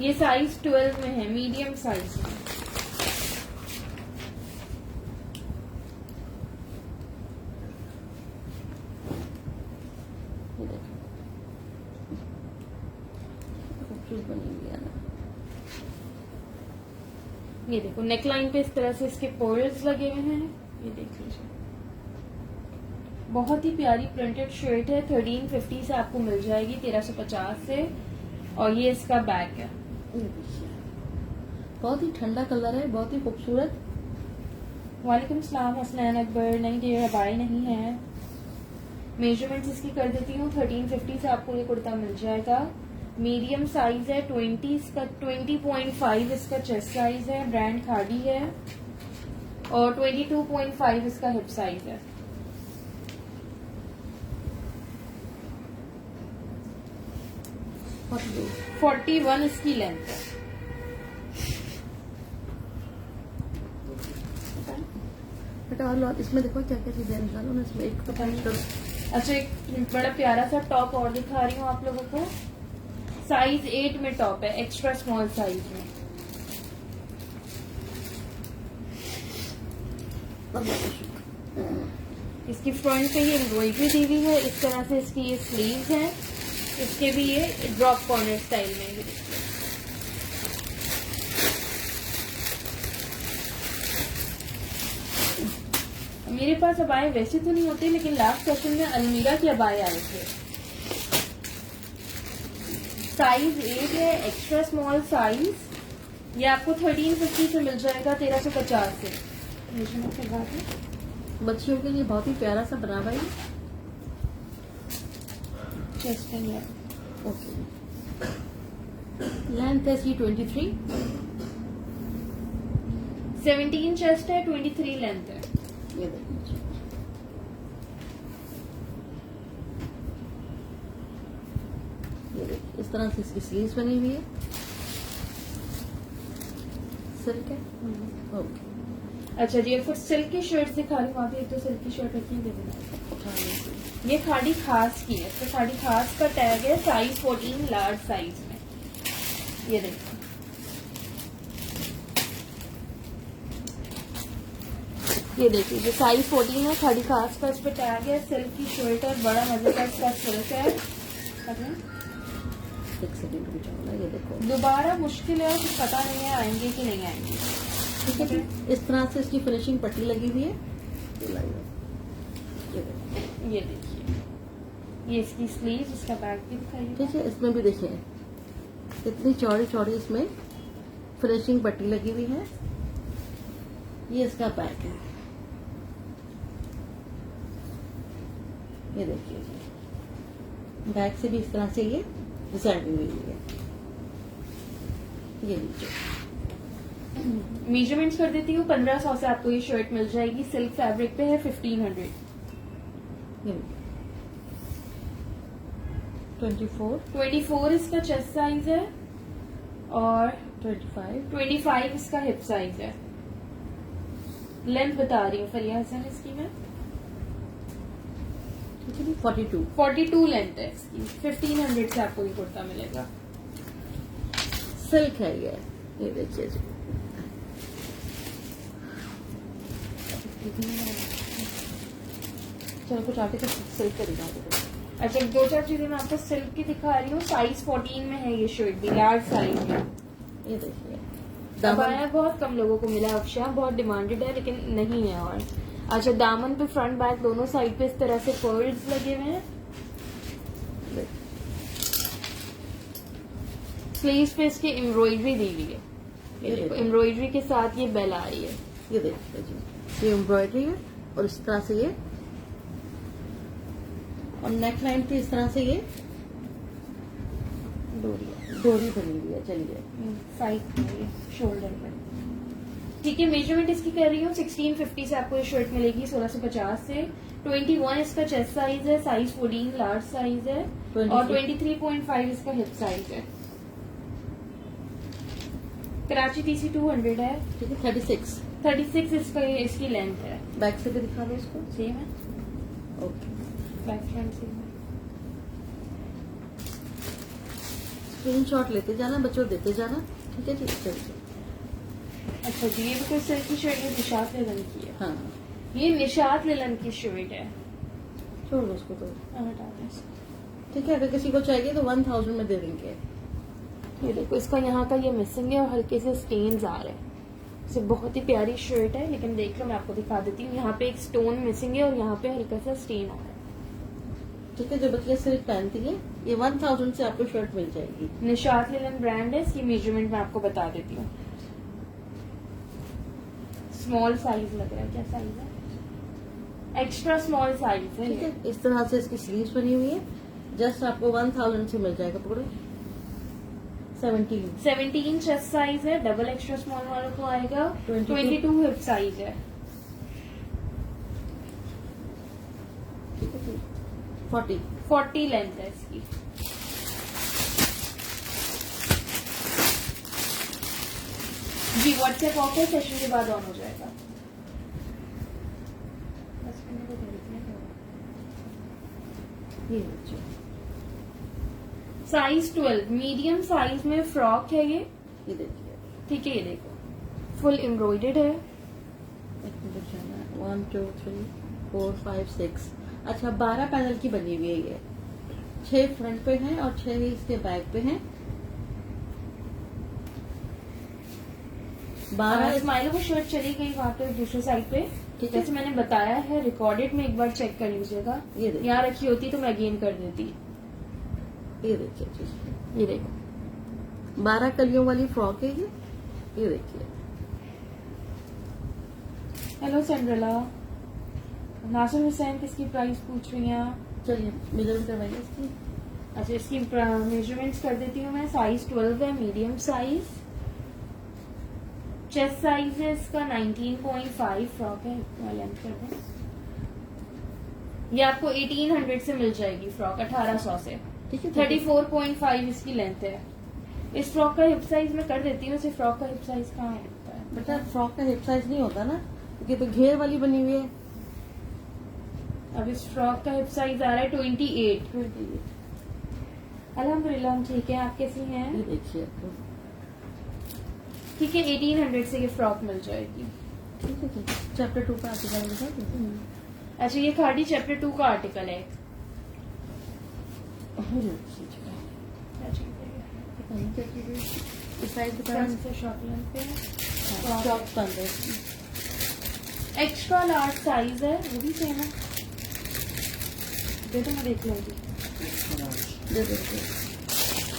ये साइज 12 में है, मीडियम साइज में। खूबसूरत बनी हुई है ना। ये देखो नेकलाइन पे इस तरह से इसके पोर्ल्स लगे हुए हैं। ये देख लीजिए, बहुत ही प्यारी प्रिंटेड शर्ट है। 1350 से आपको मिल जाएगी 1350 से। और ये इसका बैग है। बहुत ही ठंडा कलर है, बहुत ही खूबसूरत। वालेकुम सलाम हसनैन अकबर। नहीं डियर, अबाई नहीं है। मेजरमेंट्स इसकी कर देती हूँ। 1350 से आपको ये कुर्ता मिल जाएगा। मीडियम साइज है। 20.5 इसका चेस्ट साइज है। ब्रांड खादी है। और 22.5 इसका हिप साइज है। बहुत ही 41 इसकी लेंथ है। बेटा और इसमें देखो क्या क्या चीजें निकालो ना, इसमें एक पता नहीं। अच्छा, एक बड़ा प्यारा सा टॉप और दिखा रही हूँ आप लोगों को। साइज 8 में टॉप है, एक्स्ट्रा स्मॉल साइज में। इसकी फ्रंट पे ये एम्ब्रॉयडरी दी हुई है। इस तरह से इसकी ये स्लीव्स हैं। इसके भी ये ड्रॉप कॉर्नर स्टाइल में भी दिखते हैं। मेरे पास अबाए वैसे तो नहीं होते, लेकिन लास्ट सेशन में अलमीरा के अबाए आए थे। साइज 8 है, एक्स्ट्रा स्मॉल साइज। ये आपको 1350 से मिल जाएगा 1350 से। बच्चियों के लिए बहुत ही प्यारा सा बना हुआ है। Chest and length. Okay, length है इसकी 23। 17 चेस्ट है, 23 लेंथ है। ये देखिए, ये देखिए इस तरह से इसकी स्लीव्स बनी हुई है। सिल्क है। ओके, अच्छा जी, फिर सिल्क की शर्ट दिखा रही हूँ। वहाँ पे एक तो सिल्क की शर्ट रखी है। ये खाड़ी खास की है। तो खाड़ी खास का टैग है। साइज 14 लार्ज साइज में। ये देखो, ये देखिए, जो साइज 14 है, खाड़ी खास का इस पे टैग है। सिल्क की शर्ट है, बड़ा मजे का इसका सिल्क है। एक सेकंड रुक जाओ ना, ये देखो दोबारा मुश्किल है, कुछ पता नहीं है आएंगे कि नहीं आएंगे। ठीक है, इस तरह से इसकी फिनिशिंग पट्टी लगी हुई है। ये देखिए, ये इसकी स्लीव, इसका बैक भी दिखाइए। ठीक है, इसमें भी देखिए इतनी चौड़ी चौड़ी इसमें फिनिशिंग पट्टी लगी हुई है। ये इसका बैक है। ये देखिए, बैक से भी इस तरह से ये डिजाइनिंग हुई है। ये लीजिए, मेजरमेंट्स कर देती हूँ। 1500 से आपको ये शर्ट मिल जाएगी। सिल्क फैब्रिक पे है। 1500। 24 इसका चेस्ट साइज है। और 25 इसका हिप साइज है। लेंथ बता रही हूँ फरिया हसन इसकी मैं। है जी 42। 42 लेंथ है इसकी। 1500 से आपको ये कुर्ता मिलेगा। सिल्क है ये देखिए जी। चलो कुछ आर्टिकल सिल्क का दिखा दो। अच्छा, 2-4 चीजें मैं आपको सिल्क की दिखा रही हूँ। साइज 14 में है ये शर्ट भी, लार्ज साइज में। ये देखिए दबाया बहुत कम लोगों को मिला अक्षय, बहुत डिमांडेड है लेकिन नहीं है। और अच्छा, दामन पे फ्रंट बैक दोनों साइड पे इस तरह से पर्ल्स लगे हुए हैं। स्लीव्स पे इसकी एम्ब्रॉयडरी दी हुई है। ये देखो, एम्ब्रॉयडरी के साथ ये बेल आ रही है। ये देखिए जी, ये एम्ब्रॉयडरी है और इस तरह से ये, और नेक लाइन पे इस तरह से ये डोरी बनी हुई है। चलिए साइड शोल्डर पे, ठीक है। मेजरमेंट इसकी कर रही हूँ 1650 से आपको ये शर्ट मिलेगी, 1650 से। 21 इसका चेस्ट साइज है, साइज 14 लार्ज साइज है, और 23.5 इसका हिप साइज है। कराची TC 200 है, ठीक है। 36 इसकी लेंथ है। बैक से भी दिखा दो इसको। सेम है, ओके, बैक फ्रंट सेम है। स्क्रीनशॉट लेते जाना, बच्चों देते जाना, ठीक है जी। चलिए अच्छा जी, ये भी कोई सिल्क की शर्ट है, निशात लेलन की है। हाँ, ये निशात लेलन की शर्ट है। छोड़ दो उसको तो, हटा दें इसको। ठीक है। अगर किसी को चाहिए तो 1000 में दे देंगे। ये देखो, इसका यहाँ का ये मिसिंग है और हल्के से स्टेन्स आ रहे हैं। इसे बहुत ही प्यारी शर्ट है, लेकिन देख लो मैं आपको दिखा देती हूँ। यहाँ पे एक स्टोन मिसिंग है और यहाँ पे हल्का सा स्टेन आ रहा है। ठीक है, जो बच्चियां सिल्क पहनती है, ये 1000 से आपको शर्ट मिल जाएगी। निशात लेलन ब्रांड है। इसकी मेजरमेंट मैं आपको बता देती हूँ। स्मॉल साइज लग रहा है, क्या साइज है? एक्स्ट्रा स्मॉल साइज है। ठीक है, इस तरह से इसकी स्लीव्स बनी हुई है। जस्ट आपको 1000 से मिल जाएगा पूरे 17 चेस्ट साइज है, डबल एक्स्ट्रा स्मॉल वालों को आएगा। 22 हिप साइज है। ठीक है, 40 लेंथ है इसकी। जी, व्हाट्सएप ऑफ है, सेशन के बाद ऑन हो जाएगा। ये बच्चों साइज 12 मीडियम साइज में फ्रॉक है ये, देखिए। ठीक है। ये देखो, फुल एम्ब्रॉयडर्ड है। 1 2 3 4 5 6। अच्छा, 12 पैनल की बनी हुई है ये। 6 फ्रंट पे हैं और 6 इसके बैक पे हैं। 12 स्माइलो को शर्ट चली गई वहाँ पे दूसरे साइड पे, ठीक है। जैसे मैंने बताया है। रिकॉर्डेड में एक बार चेक कर लीजिएगा। ये देखिए, यहाँ रखी होती तो मैं अगेन कर देती। ये देखिए जी, ये देखो, 12 कलियों वाली फ्रॉक है ये देखिए। हेलो सेंड्रेला। नासिर हुसैन किसकी प्राइस पूछ रही हैं आप? चलिए मेजरमेंट करवाइए इसकी। अच्छा, इसकी मेजरमेंट्स कर देती हूँ मैं। साइज 12 है, मीडियम साइज। चेस्ट साइज है इसका 19.5 फ्रॉक है। लेंथ कर दें, ये आपको 1800 से मिल जाएगी फ्रॉक, 1800 से। ठीक है, 34.5 इसकी लेंथ है। इस फ्रॉक का हिप साइज मैं कर देती हूँ। फ्रॉक का हिप साइज कहाँ होता है बेटा? फ्रॉक का हिप साइज नहीं होता ना, क्योंकि तो घेर वाली बनी हुई है। अब इस फ्रॉक का हिप साइज आ रहा है 28। अल्हम्दुलिल्लाह हम ठीक है। आप कैसी हैं? ये देखिए आपको। ठीक है, 1800 से ये फ्रॉक मिल जाएगी। ठीक है, चैप्टर 2 का आर्टिकल बता दीजिए। अच्छा, ये खाड़ी चैप्टर 2 का आर्टिकल है। क्या चीज़ है? इस साइज फ्रंट से शॉर्ट लेंथ पे शॉर्ट बन रहे। एक्स्ट्रा लार्ज साइज है, वो भी सेम है। देखो, मैं देख लूंगी। दे देखिए।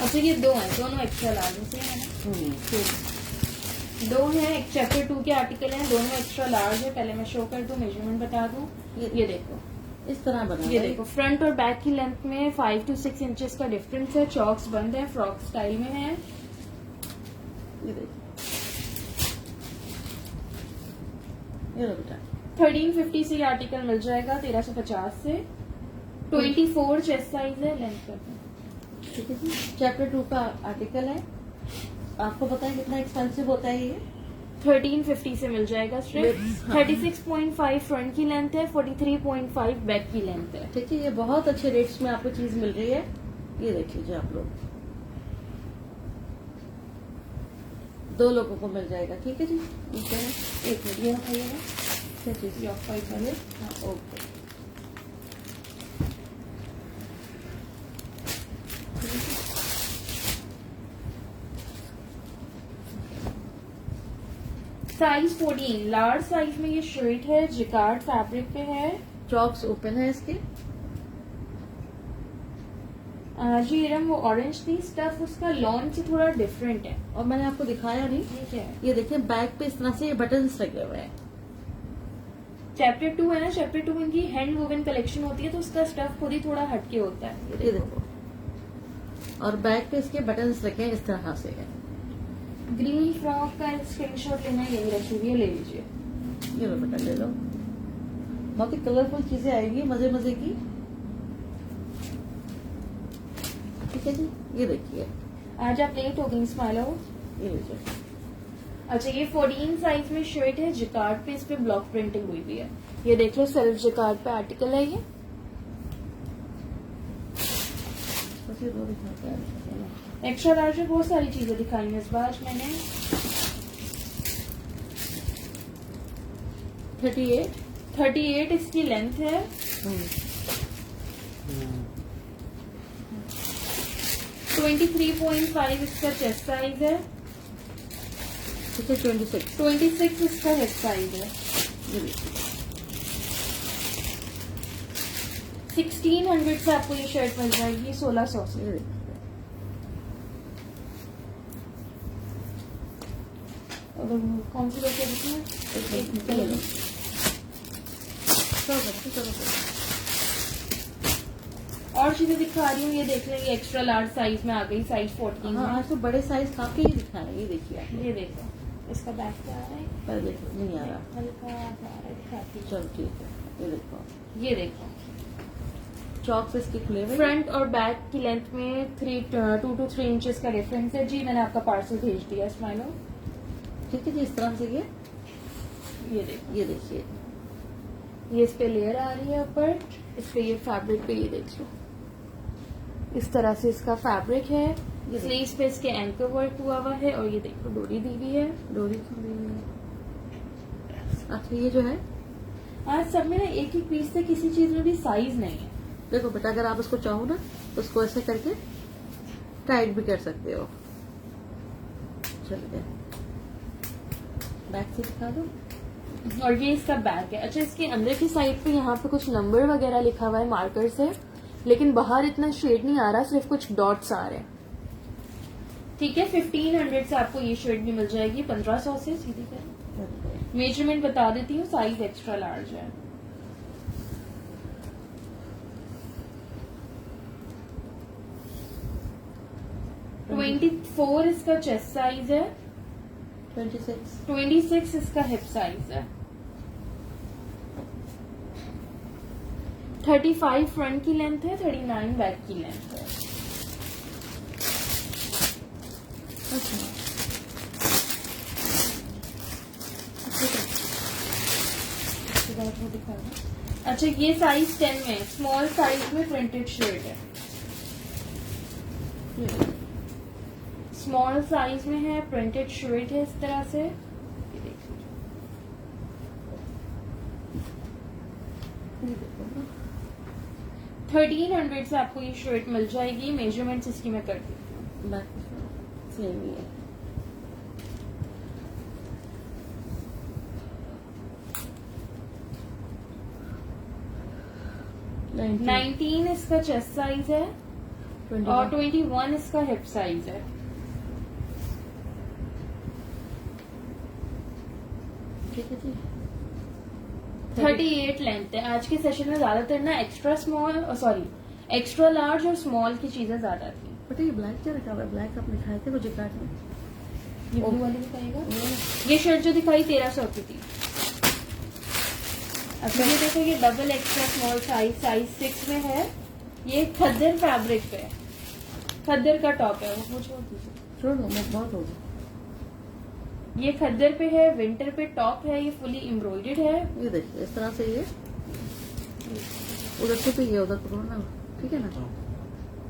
अच्छा, ये दो हैं, दोनों एक्स्ट्रा लार्ज है ना? दो हैं, एक चैप्टर 2 के आर्टिकल हैं, दोनों एक्स्ट्रा लार्ज है। पहले मैं शो कर दूं, मेजरमेंट बता दूं। ये देखो, इस तरह बना। ये देखो, फ्रंट और बैक की लेंथ में 5 to 6 इंचेस का डिफरेंस है। चॉक्स बंद है, फ्रॉक स्टाइल में है। ये देखिए, ये लो बेटा। 1350 से ये आर्टिकल मिल जाएगा, 1350 से। 24 चेस्ट साइज है, लेंथ करते हैं। ठीक है जी, चैप्टर 2 का आर्टिकल है। आपको पता है कितना एक्सपेंसिव होता है ये? 1350 से मिल जाएगा सिर्फ। Lips, हाँ। 36.5 फ्रंट की लेंथ है, 43.5 बैक की लेंथ है। ठीक है, ये बहुत अच्छे रेट्स में आपको चीज मिल रही है। ये देख लीजिए आप लोग, 2 लोगों को मिल जाएगा। ठीक है जी, ठीक है। एक मिनट ये रखाइएगा, क्या चीज? ये ऑफ वाइट वाले। हाँ, ओके। साइज 14 लार्ज साइज में ये शर्ट है, जिकार्ड फैब्रिक पे है। चॉक्स ओपन है इसके। जी इरम, वो ऑरेंज थी स्टफ, उसका लॉन से थोड़ा डिफरेंट है। और मैंने आपको दिखाया नहीं, ये क्या है? ये देखिए बैक पे इस तरह से बटन्स लगे हुए हैं। चैप्टर 2 है ना, चैप्टर 2 इनकी हैंड वोवन कलेक्शन होती है, तो उसका स्टफ खुद ही थोड़ा हटके होता है। ये देखो, और बैक पे इसके बटन्स लगे हैं इस तरह से है। ग्रीन फ्रॉक का स्क्रीनशॉट लेना है, यही रखी हुई है, ले लीजिए। ये लो बटन ले लो, बहुत ही कलरफुल चीजें आएगी, मजे मजे की। ठीक है जी, ये देखिए, आज आप लेट हो गई स्माइलो। ये लीजिए। अच्छा, ये 14 साइज में शर्ट है, जिकार्ड पे, इस पे ब्लॉक प्रिंटिंग हुई भी है। ये देख लो, सेल्फ जिकार्ड पे आर्टिकल है ये। बस ये 2 दिखाते हैं। एक्स्ट्रा लार्ज में बहुत सारी चीजें दिखाई हैं इस बार आज मैंने। 38 इसकी लेंथ है। 23.5 इसका चेस्ट साइज है। ठीक है, 26। 26 इसका हिप साइज है। ये देखिए, 1600 से आपको ये शर्ट मिल जाएगी 1600 से। ये देखिए। और कौन सी बच्चे इसमें? एक मिनट ले लो। चलो। और चीजें दिखा रही हूँ, ये देख लेंगे, एक्स्ट्रा लार्ज साइज में आ गई, साइज 14 हाँ, में। आज तो बड़े साइज काफी ही दिखा रहे हैं। ये देखिए आप, ये देखो, इसका बैक क्या आ रहा है? पहले देखो, नहीं आ रहा। हल्का आ रहा है, दिखाती हूँ। चलो ठीक है, ये देखो, ये देखो, चौक पे इसके खुले हुए। फ्रंट और बैक की लेंथ में 2 to 3 इंचेस का डिफरेंस है। जी मैंने आपका पार्सल भेज दिया स्माइलो। ठीक है जी, इस तरह से ये देखो, ये देखिए, ये इस पे लेयर आ रही है ऊपर, इस पे ये फैब्रिक पे, ये देख लो, इस तरह से इसका फैब्रिक है। देखो। स्लीव्स पे इसके एंकर वर्क हुआ हुआ है, और ये देखो डोरी दी हुई है। डोरी खुली हुई है। अच्छा, ये जो है, आज सब में ना एक एक पीस से किसी चीज में भी साइज नहीं है। देखो बेटा, अगर आप इसको चाहो ना तो उसको ऐसे करके टाइट भी कर सकते हो। चलिए, बैक से दिखा दो। और ये इसका बैक है। अच्छा, इसके अंदर की साइड पे यहाँ पे कुछ नंबर वगैरह लिखा हुआ है मार्कर से, लेकिन बाहर इतना शेड नहीं आ रहा, सिर्फ कुछ डॉट्स आ रहे हैं। ठीक है, 1500 से आपको ये शर्ट भी मिल जाएगी, 1500 से। सीधी कर मेजरमेंट बता देती हूँ, साइज एक्स्ट्रा लार्ज है। हम्म। 24 इसका चेस्ट साइज है। 26 इसका हिप साइज है। 35 फ्रंट की लेंथ है, 39 बैक की लेंथ है। अच्छा, ये साइज 10 में, स्मॉल साइज में प्रिंटेड शर्ट है। स्मॉल साइज में है, प्रिंटेड शर्ट है इस तरह से। ये देख लीजिए, 1300 से आपको ये शर्ट मिल जाएगी। मेजरमेंट्स इसकी मैं कर देती हूँ। बैक सेम ही है। है 19 इसका चेस्ट साइज है, और 21 इसका हिप साइज है। ठीक है जी, 38 लेंथ है। आज के सेशन में ज्यादातर ना extra small, sorry extra large और स्मॉल की चीजें ज्यादा थी। बट ये ब्लैक क्या रखा हुआ है? ब्लैक आप दिखाए थे वो जिकार्ड में। ये ब्लू वाली दिखाएगा। ये शर्ट जो दिखाई 1300 की थी। अच्छा, ये देखो, ये डबल एक्स्ट्रा स्मॉल साइज 6 में है। ये खद्दर फैब्रिक पे है, खद्दर का टॉप है वो। छोड़ दो, मैं बहुत हो गया। ये खद्दर पे है, विंटर पे टॉप है, ये फुली एम्ब्रॉयडर्ड है। ये देखिए इस तरह से ये उधर से ये उधर पकड़ो ना, ठीक है ना,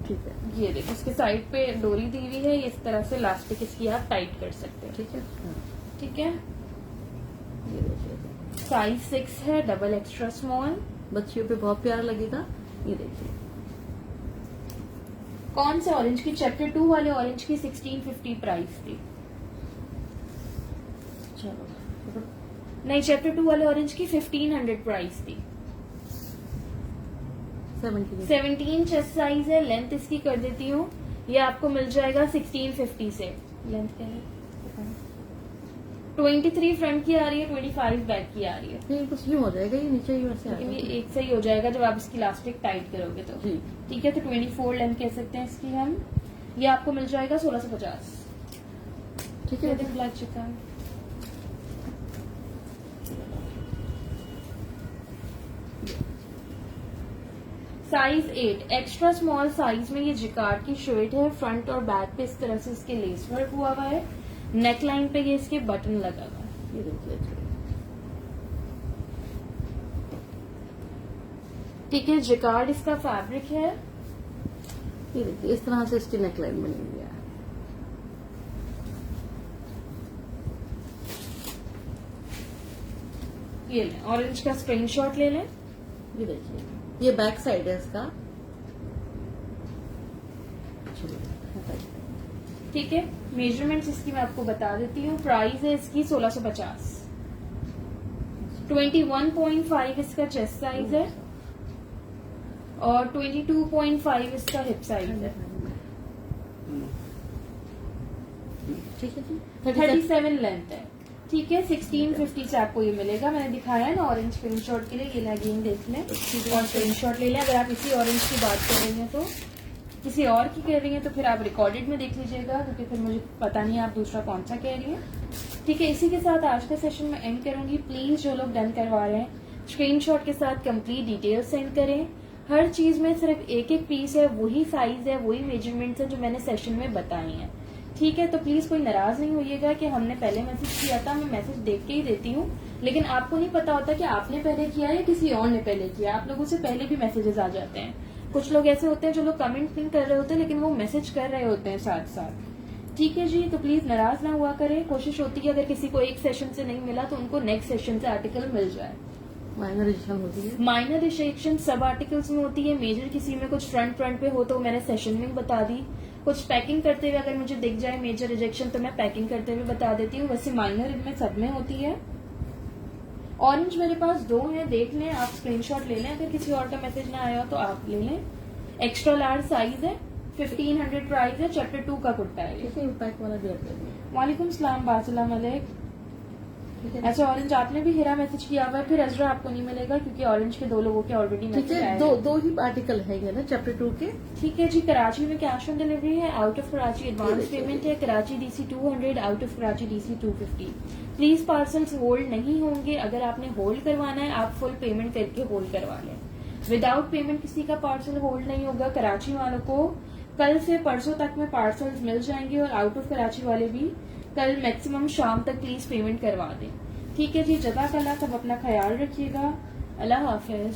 ठीक है, ये देखो इसके साइड पे डोरी दी हुई है, इस तरह से इलास्टिक इसकी आप टाइट कर सकते हो। ठीक है। हाँ, ठीक है, ये देखिए साइज 6 है, डबल एक्स्ट्रा स्मॉल। बच्चियों पे बहुत प्यारा लगेगा। ये देखिए कौन से ऑरेंज की? चैप्टर 2 वाले ऑरेंज की 1650 प्राइस थी। चलो नहीं, चैप्टर 2 वाले ऑरेंज की 1500 प्राइस थी। 17 चेस्ट साइज है, लेंथ इसकी कर देती हूँ, ये आपको मिल जाएगा 1650 से। लेंथ क्या है? 23 फ्रंट की आ रही है, 25 बैक की आ रही है। ये बस यूं हो जाएगा, ये नीचे यूं ऐसे आ लेकिन ये जाएगा। एक सही हो जाएगा जब आप इसकी इलास्टिक टाइट करोगे तो। जी ठीक है, तो 24 लेंथ कह सकते हैं इसकी हम। ये आपको मिल जाएगा 1650। ठीक है। Black chicken. Size 8 extra small size में ये जिकार्ड की शर्ट है। फ्रंट और बैक पे इस तरह से इसके लेस वर्क हुआ हुआ है। नेक लाइन पे ये इसके बटन लगा हुआ है। ये देखिए ठीक है, जिकार्ड इसका फैब्रिक है। ये देखिए इस तरह से इसकी नेकलाइन बनी हुई है। ये लें, ऑरेंज का स्क्रीनशॉट ले लें। ये देखिए ये बैक साइड है इसका। चलो हटाइए। ठीक है, मेजरमेंट्स इसकी मैं आपको बता देती हूँ। प्राइस है इसकी 1650। 21.5 इसका चेस्ट साइज है और 22.5 इसका हिप साइज है। ठीक है जी। 37 लेंथ है। ठीक है, 1650 से आपको ये मिलेगा। मैंने दिखाया है ना ऑरेंज स्क्रीनशॉट के लिए, ये अगेन देख लें और स्क्रीनशॉट ले लें। अगर आप इसी ऑरेंज की बात कर रही हैं तो, किसी और की कह रही हैं तो फिर आप रिकॉर्डेड में देख लीजिएगा, क्योंकि फिर मुझे पता नहीं आप दूसरा कौन सा कह रही हैं। ठीक है, इसी के साथ आज का सेशन में एंड करूंगी। प्लीज जो लोग डन करवा रहे हैं स्क्रीनशॉट के साथ कंप्लीट डिटेल्स सेंड करें। हर चीज में सिर्फ एक एक पीस है, वही साइज है, वही मेजरमेंट्स है जो मैंने सेशन में बताई हैं। ठीक है, तो प्लीज कोई नाराज नहीं होइएगा कि हमने पहले मैसेज किया था। मैं मैसेज देख के ही देती हूँ, लेकिन आपको नहीं पता होता कि आपने पहले किया या किसी और ने पहले किया। आप लोगों से पहले भी मैसेजेस आ जाते हैं। कुछ लोग ऐसे होते हैं जो लोग कमेंट नहीं कर रहे होते, लेकिन वो मैसेज कर रहे होते हैं साथ साथ। ठीक है जी, तो प्लीज नाराज ना हुआ करें। कोशिश होती है अगर किसी को एक सेशन से नहीं मिला तो उनको नेक्स्ट सेशन से आर्टिकल मिल जाए। माइनर रिजेक्शन होती है। माइनर रिजेक्शन सब आर्टिकल्स में होती है। मेजर किसी में कुछ फ्रंट पे हो तो मैंने सेशन में बता दी। कुछ पैकिंग करते हुए अगर मुझे दिख जाए मेजर रिजेक्शन तो मैं पैकिंग करते हुए बता देती हूँ। वैसे माइनर इनमें सब में होती है। ऑरेंज मेरे पास 2 हैं, देख लें आप, स्क्रीनशॉट ले लें। अगर किसी और का मैसेज ना आया हो तो आप ले लें। एक्स्ट्रा लार्ज साइज है, 1500 प्राइस है। चैप्टर 2 का कुर्ता है। ठीक है, पैक वाला भी रख देंगे। वालेकुम सलाम, बासलाम अलैक। ठीक है। अच्छा, ऑरेंज आपने भी हीरा मैसेज किया हुआ है, फिर अजरा आपको नहीं मिलेगा क्योंकि ऑरेंज के 2 लोगों के ऑलरेडी ठीक मैसेज है, आए दो हैं। दो ही आर्टिकल है ना चैप्टर 2 के। ठीक है जी, कराची में कैश ऑन डिलीवरी है। आउट ऑफ कराची एडवांस देखिए। पेमेंट है। Karachi DC 200, out of Karachi DC 250। Please parcels hold नहीं होंगे। अगर आपने होल्ड करवाना है आप फुल पेमेंट करके होल्ड करवा लें। विदाउट पेमेंट किसी का पार्सल होल्ड नहीं होगा। कराची वालों को कल से परसों तक में पार्सल्स मिल जाएंगे और आउट ऑफ कराची वाले भी कल मैक्सिमम शाम तक प्लीज पेमेंट करवा दें। ठीक है जी, जज़ाकल्लाह। सब अपना ख्याल रखिएगा। अल्लाह हाफिज।